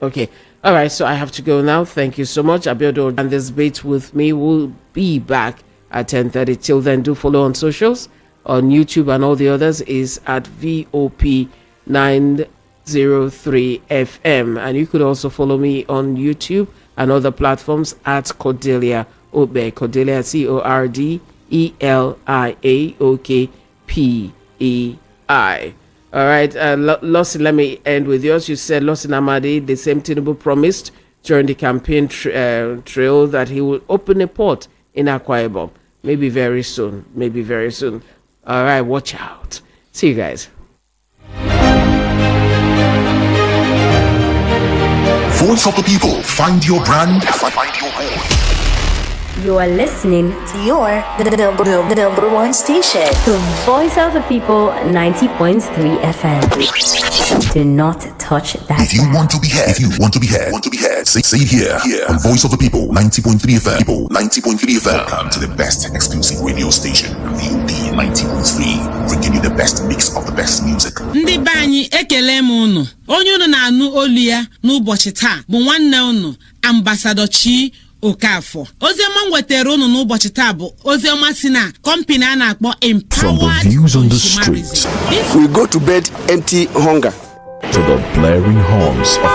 Okay. All right. So I have to go now. Thank you so much. Abiodun and this bait with me will be back at 10:30. Till then, do follow on socials. On YouTube and all the others is at VOP903 FM. And you could also follow me on YouTube and other platforms at Cordelia Obe. Cordelia, CORDELIAOKPEI. All right, Lossi, let me end with yours. You said Lossi Namadi, the same Tinubu promised during the campaign trail that he will open a port in Akwa Ibom. Maybe very soon. All right, watch out. See you guys. Voice of the people. Find your brand. Find your home. You are listening to the number one station, the Voice of the People, 90.3 FM. Do not touch that. If you want to be heard, say it here on Voice of the People, 90.3 FM. Welcome to the best exclusive radio station, VOP 90.3, bringing you the best mix of the best music. Ndị banyi ekele m unu. Onye unu na-anụ olu ya n'ụbọchị taa bụ nwanne unu, Ambassador Chi Okafo. Ozioma nwetara unu n'ụbọchị taa bụ ozioma si na company a na-akpọ From the views on the street, we go to bed empty hunger to the blaring horns of